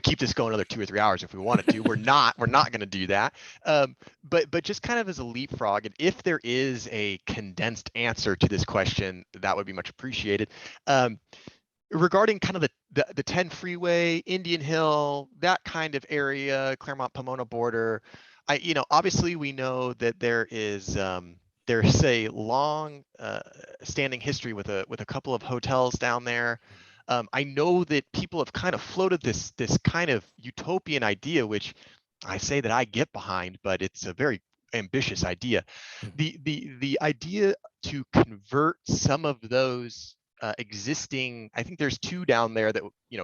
keep this going another 2 or 3 hours if we wanted to. We're not going to do that. But just kind of as a leapfrog, and if there is a condensed answer to this question, that would be much appreciated. Regarding kind of the 10 freeway, Indian Hill, that kind of area, Claremont Pomona border, obviously we know that there's a long standing history with a couple of hotels down there. I know that people have kind of floated this kind of utopian idea, which I say that I get behind, but it's a very ambitious idea. The idea to convert some of those existing, I think there's 2 down there that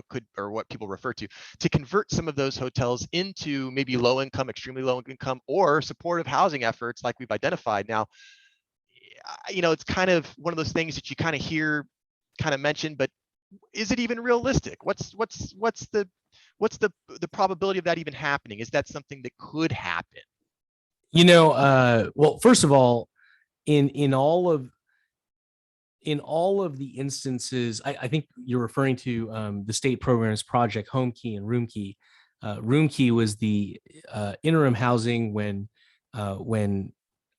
could, or what people refer to convert some of those hotels into maybe low income, extremely low income, or supportive housing efforts like we've identified. Now, it's kind of one of those things that you kind of hear kind of mentioned, but is it even realistic? What's the probability of that even happening? Is that something that could happen? Well, first of all, in all of the instances, I think you're referring to the state programs Project Home Key and Room Key. Room Key was the interim housing when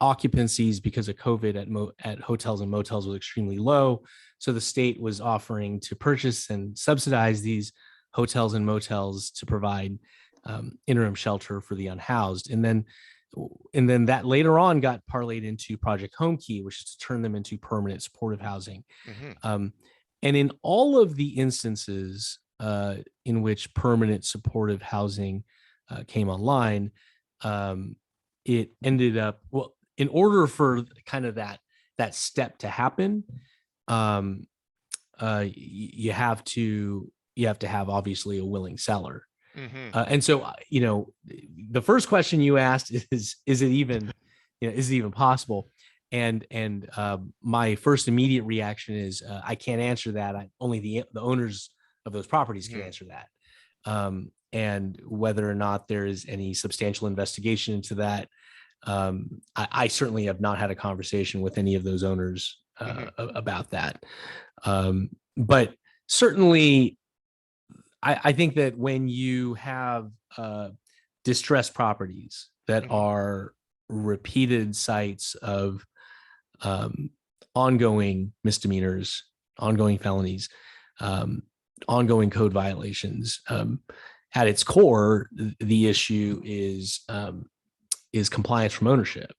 occupancies because of COVID at hotels and motels was extremely low. So the state was offering to purchase and subsidize these hotels and motels to provide interim shelter for the unhoused. And then that later on got parlayed into Project Home Key, which is to turn them into permanent supportive housing. And in all of the instances in which permanent supportive housing came online, it ended up, well, in order for kind of that step to happen, you have to have obviously a willing seller. And so, the first question you asked is it even, is it even possible? And my first immediate reaction is I can't answer that. Only the owners of those properties can answer that. And whether or not there is any substantial investigation into that, I certainly have not had a conversation with any of those owners about that. But certainly, I think that when you have distressed properties that are repeated sites of ongoing misdemeanors, ongoing felonies, ongoing code violations, at its core, the issue is compliance from ownership.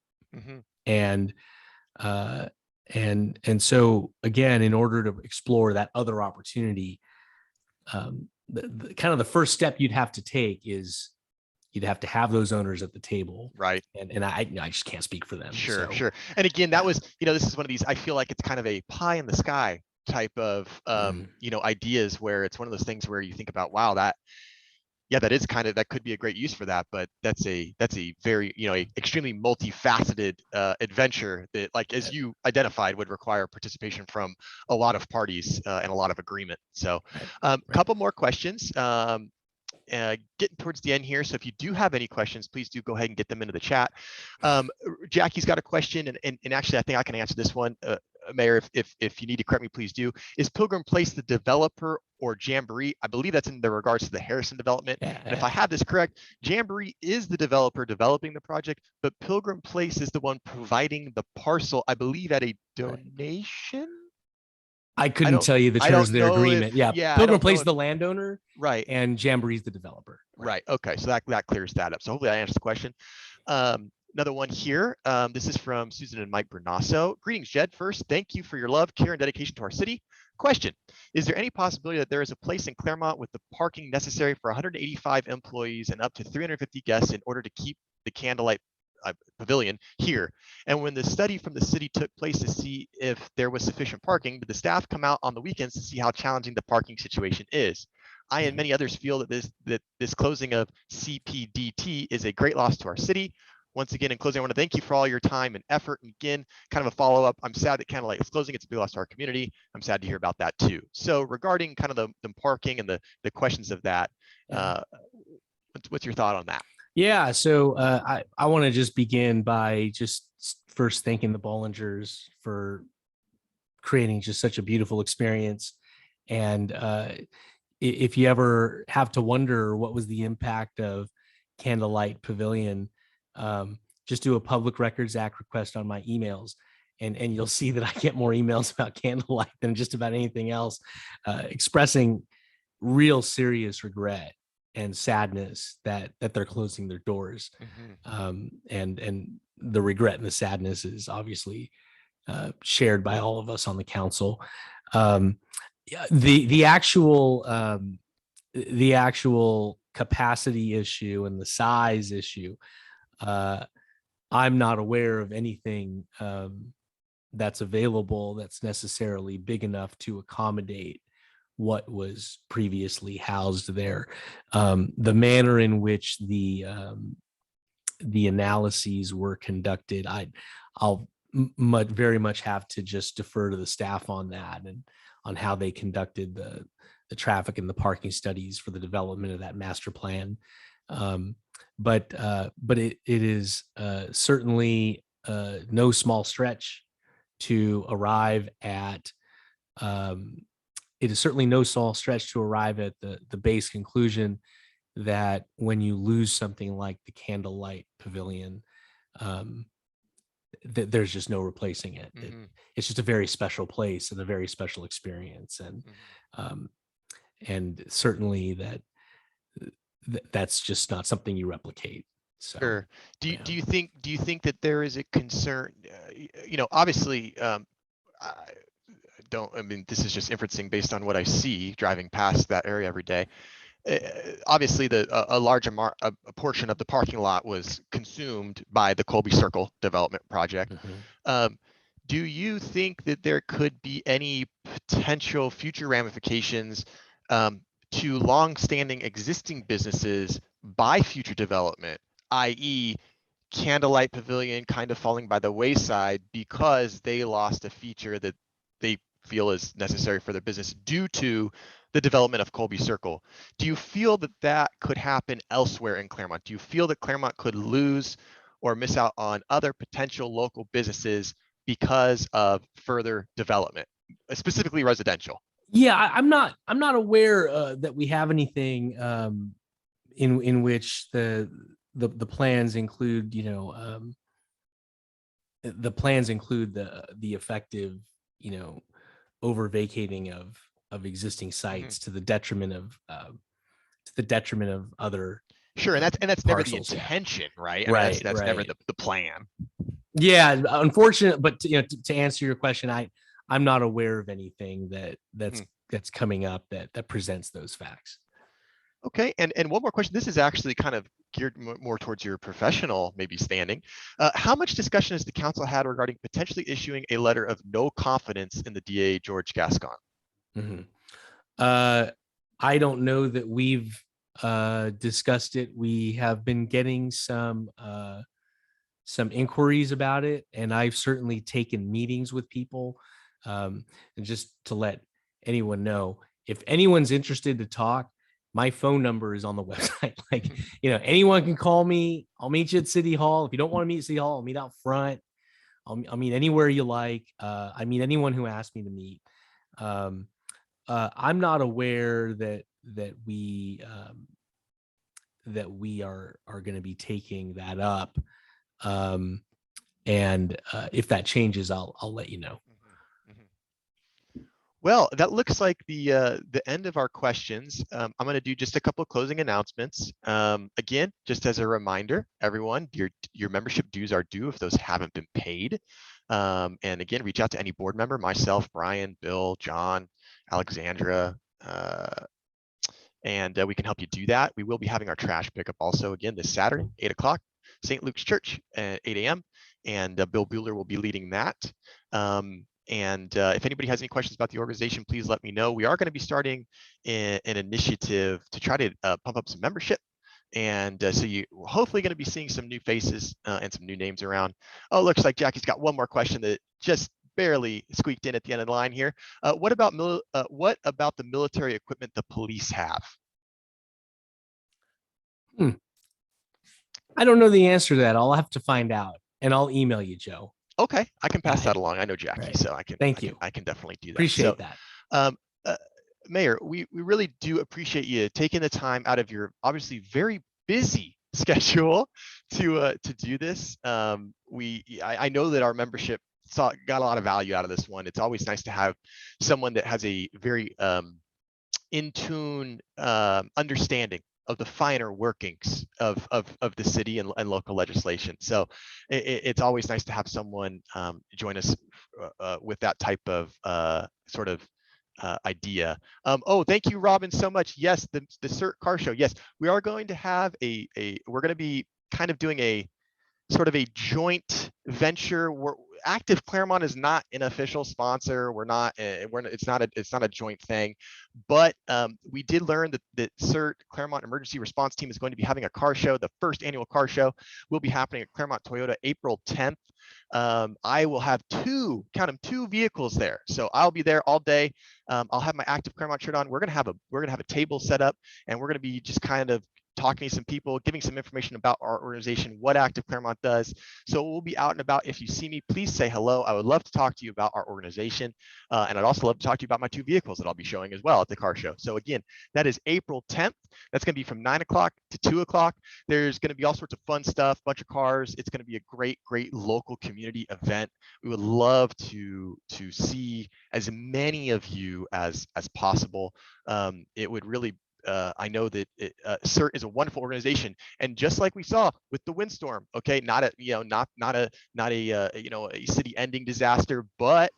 And so again, in order to explore that other opportunity, the kind of the first step you'd have to take is you'd have to have those owners at the table. Right. And I just can't speak for them. Sure. And again, that was, this is one of these, I feel like it's kind of a pie in the sky type of, ideas where it's one of those things where you think about, wow, that is kind of, that could be a great use for that, but that's a very, extremely multifaceted adventure that, like, as you identified, would require participation from a lot of parties and a lot of agreement. So a couple more questions. Getting towards the end here, so if you do have any questions, please do go ahead and get them into the chat. Jackie's got a question, and actually I think I can answer this one. Mayor, if you need to correct me, please do. Is Pilgrim Place the developer or Jamboree? I believe that's in the regards to the Harrison development. And if I have this correct, Jamboree is the developer developing the project, but Pilgrim Place is the one providing the parcel, I believe, at a donation. I couldn't tell you the terms of their agreement. Pilgrim Place is the landowner, right, and Jamboree's the developer. Right. Okay, so that clears that up. So hopefully I answered the question. Another one here. This is from Susan and Mike Bernasso. Greetings, Jed. First, thank you for your love, care, and dedication to our city. Question: is there any possibility that there is a place in Claremont with the parking necessary for 185 employees and up to 350 guests in order to keep the candlelight pavilion here. And when the study from the city took place to see if there was sufficient parking, did the staff come out on the weekends to see how challenging the parking situation is? I and many others feel that this closing of CPDT is a great loss to our city. Once again, in closing, I want to thank you for all your time and effort. And again, kind of a follow-up, I'm sad that Candlelight is closing. It's a big loss to our community. I'm sad to hear about that too. So regarding kind of the parking and the questions of that, what's your thought on that? Yeah, so I want to just begin by just first thanking the Bollingers for creating just such a beautiful experience. And if you ever have to wonder what was the impact of Candlelight Pavilion, just do a Public Records Act request on my emails, and you'll see that I get more emails about Candlelight than just about anything else, expressing real serious regret and sadness that they're closing their doors. And the regret and the sadness is obviously shared by all of us on the council. The actual capacity issue and the size issue, I'm not aware of anything that's available that's necessarily big enough to accommodate what was previously housed there. The manner in which the analyses were conducted, I'll very much have to just defer to the staff on that and on how they conducted the traffic and the parking studies for the development of that master plan. But it is certainly no small stretch to arrive at. It is certainly no small stretch to arrive at the base conclusion that when you lose something like the Candlelight Pavilion, there's just no replacing it. It's just a very special place and a very special experience, and certainly that's just not something you replicate. So, sure. Do you think that there is a concern? Obviously, I mean, this is just inferencing based on what I see driving past that area every day. Obviously, a large amount, a portion of the parking lot was consumed by the Colby Circle development project. Do you think that there could be any potential future ramifications to long-standing existing businesses by future development, i.e., Candlelight Pavilion kind of falling by the wayside because they lost a feature that they feel is necessary for their business due to the development of Colby Circle? Do you feel that that could happen elsewhere in Claremont? Do you feel that Claremont could lose or miss out on other potential local businesses because of further development, specifically residential? Yeah, I'm not aware that we have anything in which the plans include, the plans include the effective, over vacating of existing sites to the detriment of other. Sure, and that's never the parcels, intention, right? Right, That's never right. the plan. Yeah, unfortunate, but to answer your question, I'm not aware of anything that's coming up that presents those facts. Okay, and one more question. This is actually kind of geared more towards your professional maybe standing. How much discussion has the council had regarding potentially issuing a letter of no confidence in the DA George Gascon? I don't know that we've discussed it. We have been getting some inquiries about it, and I've certainly taken meetings with people. And just to let anyone know, if anyone's interested to talk, my phone number is on the website. Like, anyone can call me. I'll meet you at City Hall. If you don't want to meet at City Hall, I'll meet out front. I'll meet anywhere you like. I meet anyone who asks me to meet. I'm not aware that we are going to be taking that up. And if that changes, I'll let you know. Well, that looks like the end of our questions. I'm going to do just a couple of closing announcements. Again, just as a reminder, everyone, your membership dues are due if those haven't been paid. And again, reach out to any board member, myself, Brian, Bill, John, Alexandra, and we can help you do that. We will be having our trash pickup also again this Saturday, 8 o'clock. St. Luke's Church at 8 a.m. And Bill Bueller will be leading that. If anybody has any questions about the organization, please let me know. We are going to be starting an initiative to try to pump up some membership. And so you hopefully going to be seeing some new faces and some new names around. Oh, looks like Jackie's got one more question that just barely squeaked in at the end of the line here. What about the military equipment the police have? I don't know the answer to that. I'll have to find out, and I'll email you, Joe. Okay, I can pass that along. I know Jackie, right. so I can. Thank you. I can definitely do that. Appreciate that. Um, Mayor, we really do appreciate you taking the time out of your obviously very busy schedule to do this. I know that our membership got a lot of value out of this one. It's always nice to have someone that has a very in tune understanding of the finer workings of the city and local legislation. So it's always nice to have someone join us with that type of sort of idea. Oh, thank you, Robin, so much. Yes, the CERT car show. Yes, we are going to have we're going to be kind of doing a sort of a joint venture. Active Claremont is not an official sponsor. It's not a joint thing, but we did learn that CERT Claremont Emergency Response Team is going to be having a car show. The first annual car show will be happening at Claremont Toyota April 10th. I will have two vehicles there, so I'll be there all day. I'll have my Active Claremont shirt on. We're gonna have a table set up, and we're gonna be just kind of talking to some people, giving some information about our organization, what Active Claremont does. So we'll be out and about. If you see me, please say hello. I would love to talk to you about our organization. And I'd also love to talk to you about my two vehicles that I'll be showing as well at the car show. So again, that is April 10th. That's going to be from 9 o'clock to 2 o'clock. There's going to be all sorts of fun stuff, bunch of cars. It's going to be a great local community event. We would love to see as many of you as possible. It would really I know that CERT is a wonderful organization, and just like we saw with the windstorm, okay, not a city-ending disaster, but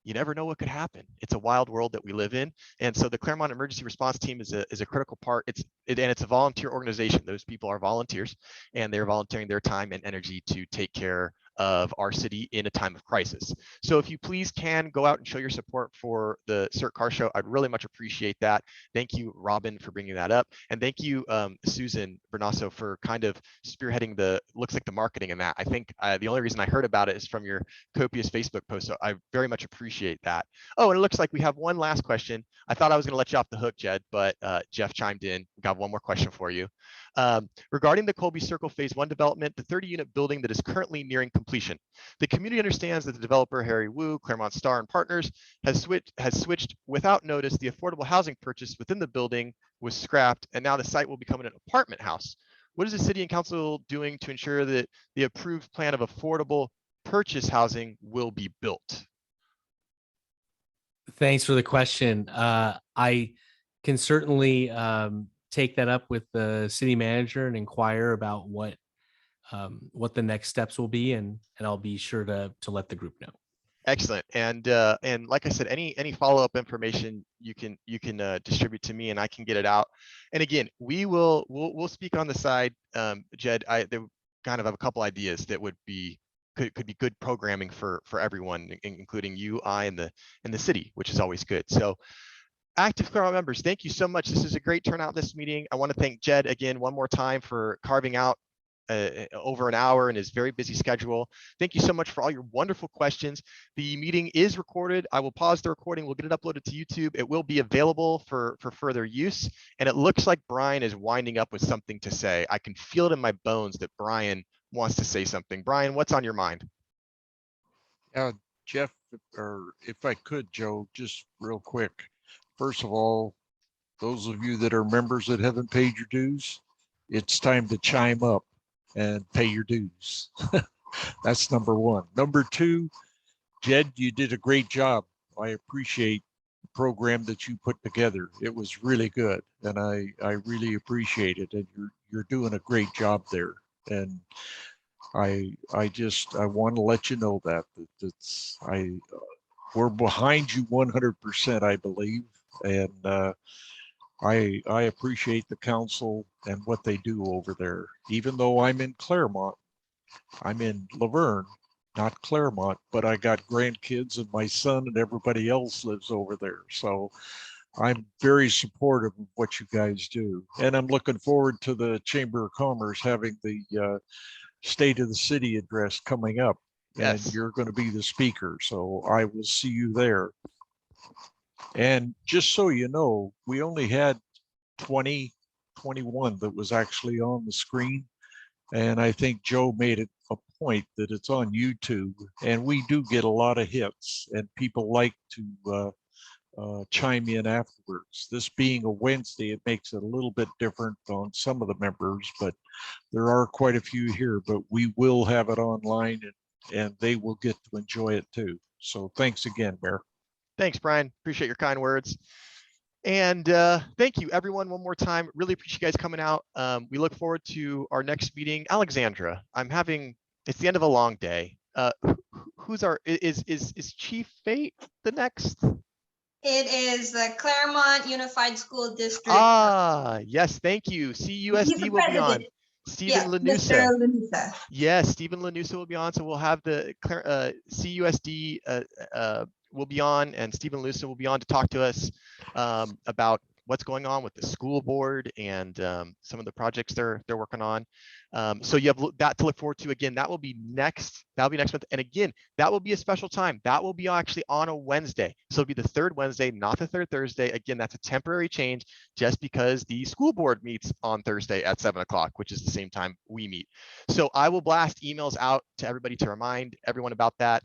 you never know what could happen. It's a wild world that we live in, and so the Claremont Emergency Response Team is a critical part. It's a volunteer organization. Those people are volunteers, and they're volunteering their time and energy to take care of our city in a time of crisis. So if you please can go out and show your support for the CERT Car Show, I'd really much appreciate that. Thank you, Robin, for bringing that up. And thank you, Susan Bernasso, for kind of spearheading the marketing in that. I think the only reason I heard about it is from your copious Facebook post, so I very much appreciate that. Oh, and it looks like we have one last question. I thought I was gonna let you off the hook, Jed, but Jeff chimed in. We got one more question for you. Regarding the Colby Circle Phase 1 development, the 30-unit building that is currently nearing completion. The community understands that the developer, Harry Wu, Claremont Star and Partners, has switched without notice. The affordable housing purchase within the building was scrapped, and now the site will become an apartment house. What is the city and council doing to ensure that the approved plan of affordable purchase housing will be built? Thanks for the question. I can certainly take that up with the city manager and inquire about what the next steps will be, and I'll be sure to let the group know. Excellent. And like I said, any follow-up information you can distribute to me, and I can get it out. And again, we'll speak on the side, Jed. They kind of have a couple ideas that could be good programming for everyone, including you, and the city, which is always good. So Active Claremont members, thank you so much. This is a great turnout this meeting. I want to thank Jed again one more time for carving out over an hour in his very busy schedule. Thank you so much for all your wonderful questions. The meeting is recorded. I will pause the recording. We'll get it uploaded to YouTube. It will be available for further use. And it looks like Brian is winding up with something to say. I can feel it in my bones that Brian wants to say something. Brian, what's on your mind? Jeff, or if I could, Joe, just real quick. First of all, those of you that are members that haven't paid your dues, it's time to chime up and pay your dues. That's number one. Number two, Jed, you did a great job. I appreciate the program that you put together. It was really good, and I really appreciate it. And you're doing a great job there. And I want to let you know that we're behind you 100%, I believe. And I appreciate the council and what they do over there. Even though I'm in Claremont, I'm in Laverne, not Claremont, but I got grandkids and my son and everybody else lives over there. So I'm very supportive of what you guys do. And I'm looking forward to the Chamber of Commerce having the State of the City address coming up. And Yes. you're going to be the speaker. So I will see you there. And just so you know, we only had 21 that was actually on the screen. And I think Joe made it a point that it's on YouTube, and we do get a lot of hits, and people like to chime in afterwards. This being a Wednesday, it makes it a little bit different on some of the members, but there are quite a few here. But we will have it online, and they will get to enjoy it too. So thanks again, Mayor. Thanks, Brian. Appreciate your kind words. And thank you, everyone, one more time. Really appreciate you guys coming out. We look forward to our next meeting. Alexandra, it's the end of a long day. Who's is Chief Fate the next? It is the Claremont Unified School District. Ah, yes, thank you. CUSD will be on. Stephen Lanusa. Mr. Lanusa. Yes, Stephen Lanusa will be on. So we'll have the CUSD will be on, and Stephen Lanusa will be on to talk to us about what's going on with the school board and some of the projects they're working on. So you have that to look forward to. Again, that will be next. That'll be next month. And again, that will be a special time. That will be actually on a Wednesday. So it'll be the third Wednesday, not the third Thursday. Again, that's a temporary change just because the school board meets on Thursday at 7 o'clock, which is the same time we meet. So I will blast emails out to everybody to remind everyone about that.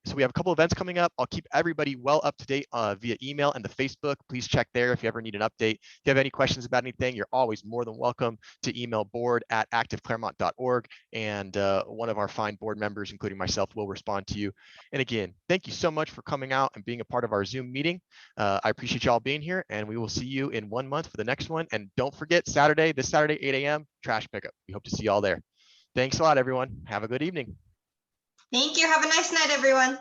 So we have a couple events coming up. I'll keep everybody well up to date via email and the Facebook. Please check there if you ever need an update. If you have any questions about anything, you're always more than welcome to email board@activeclaremont.org, and one of our fine board members, including myself, will respond to you. And again, thank you so much for coming out and being a part of our Zoom meeting. I appreciate y'all being here, and we will see you in 1 month for the next one. And don't forget, this Saturday, 8 a.m., trash pickup. We hope to see y'all there. Thanks a lot, everyone. Have a good evening. Thank you. Have a nice night, everyone.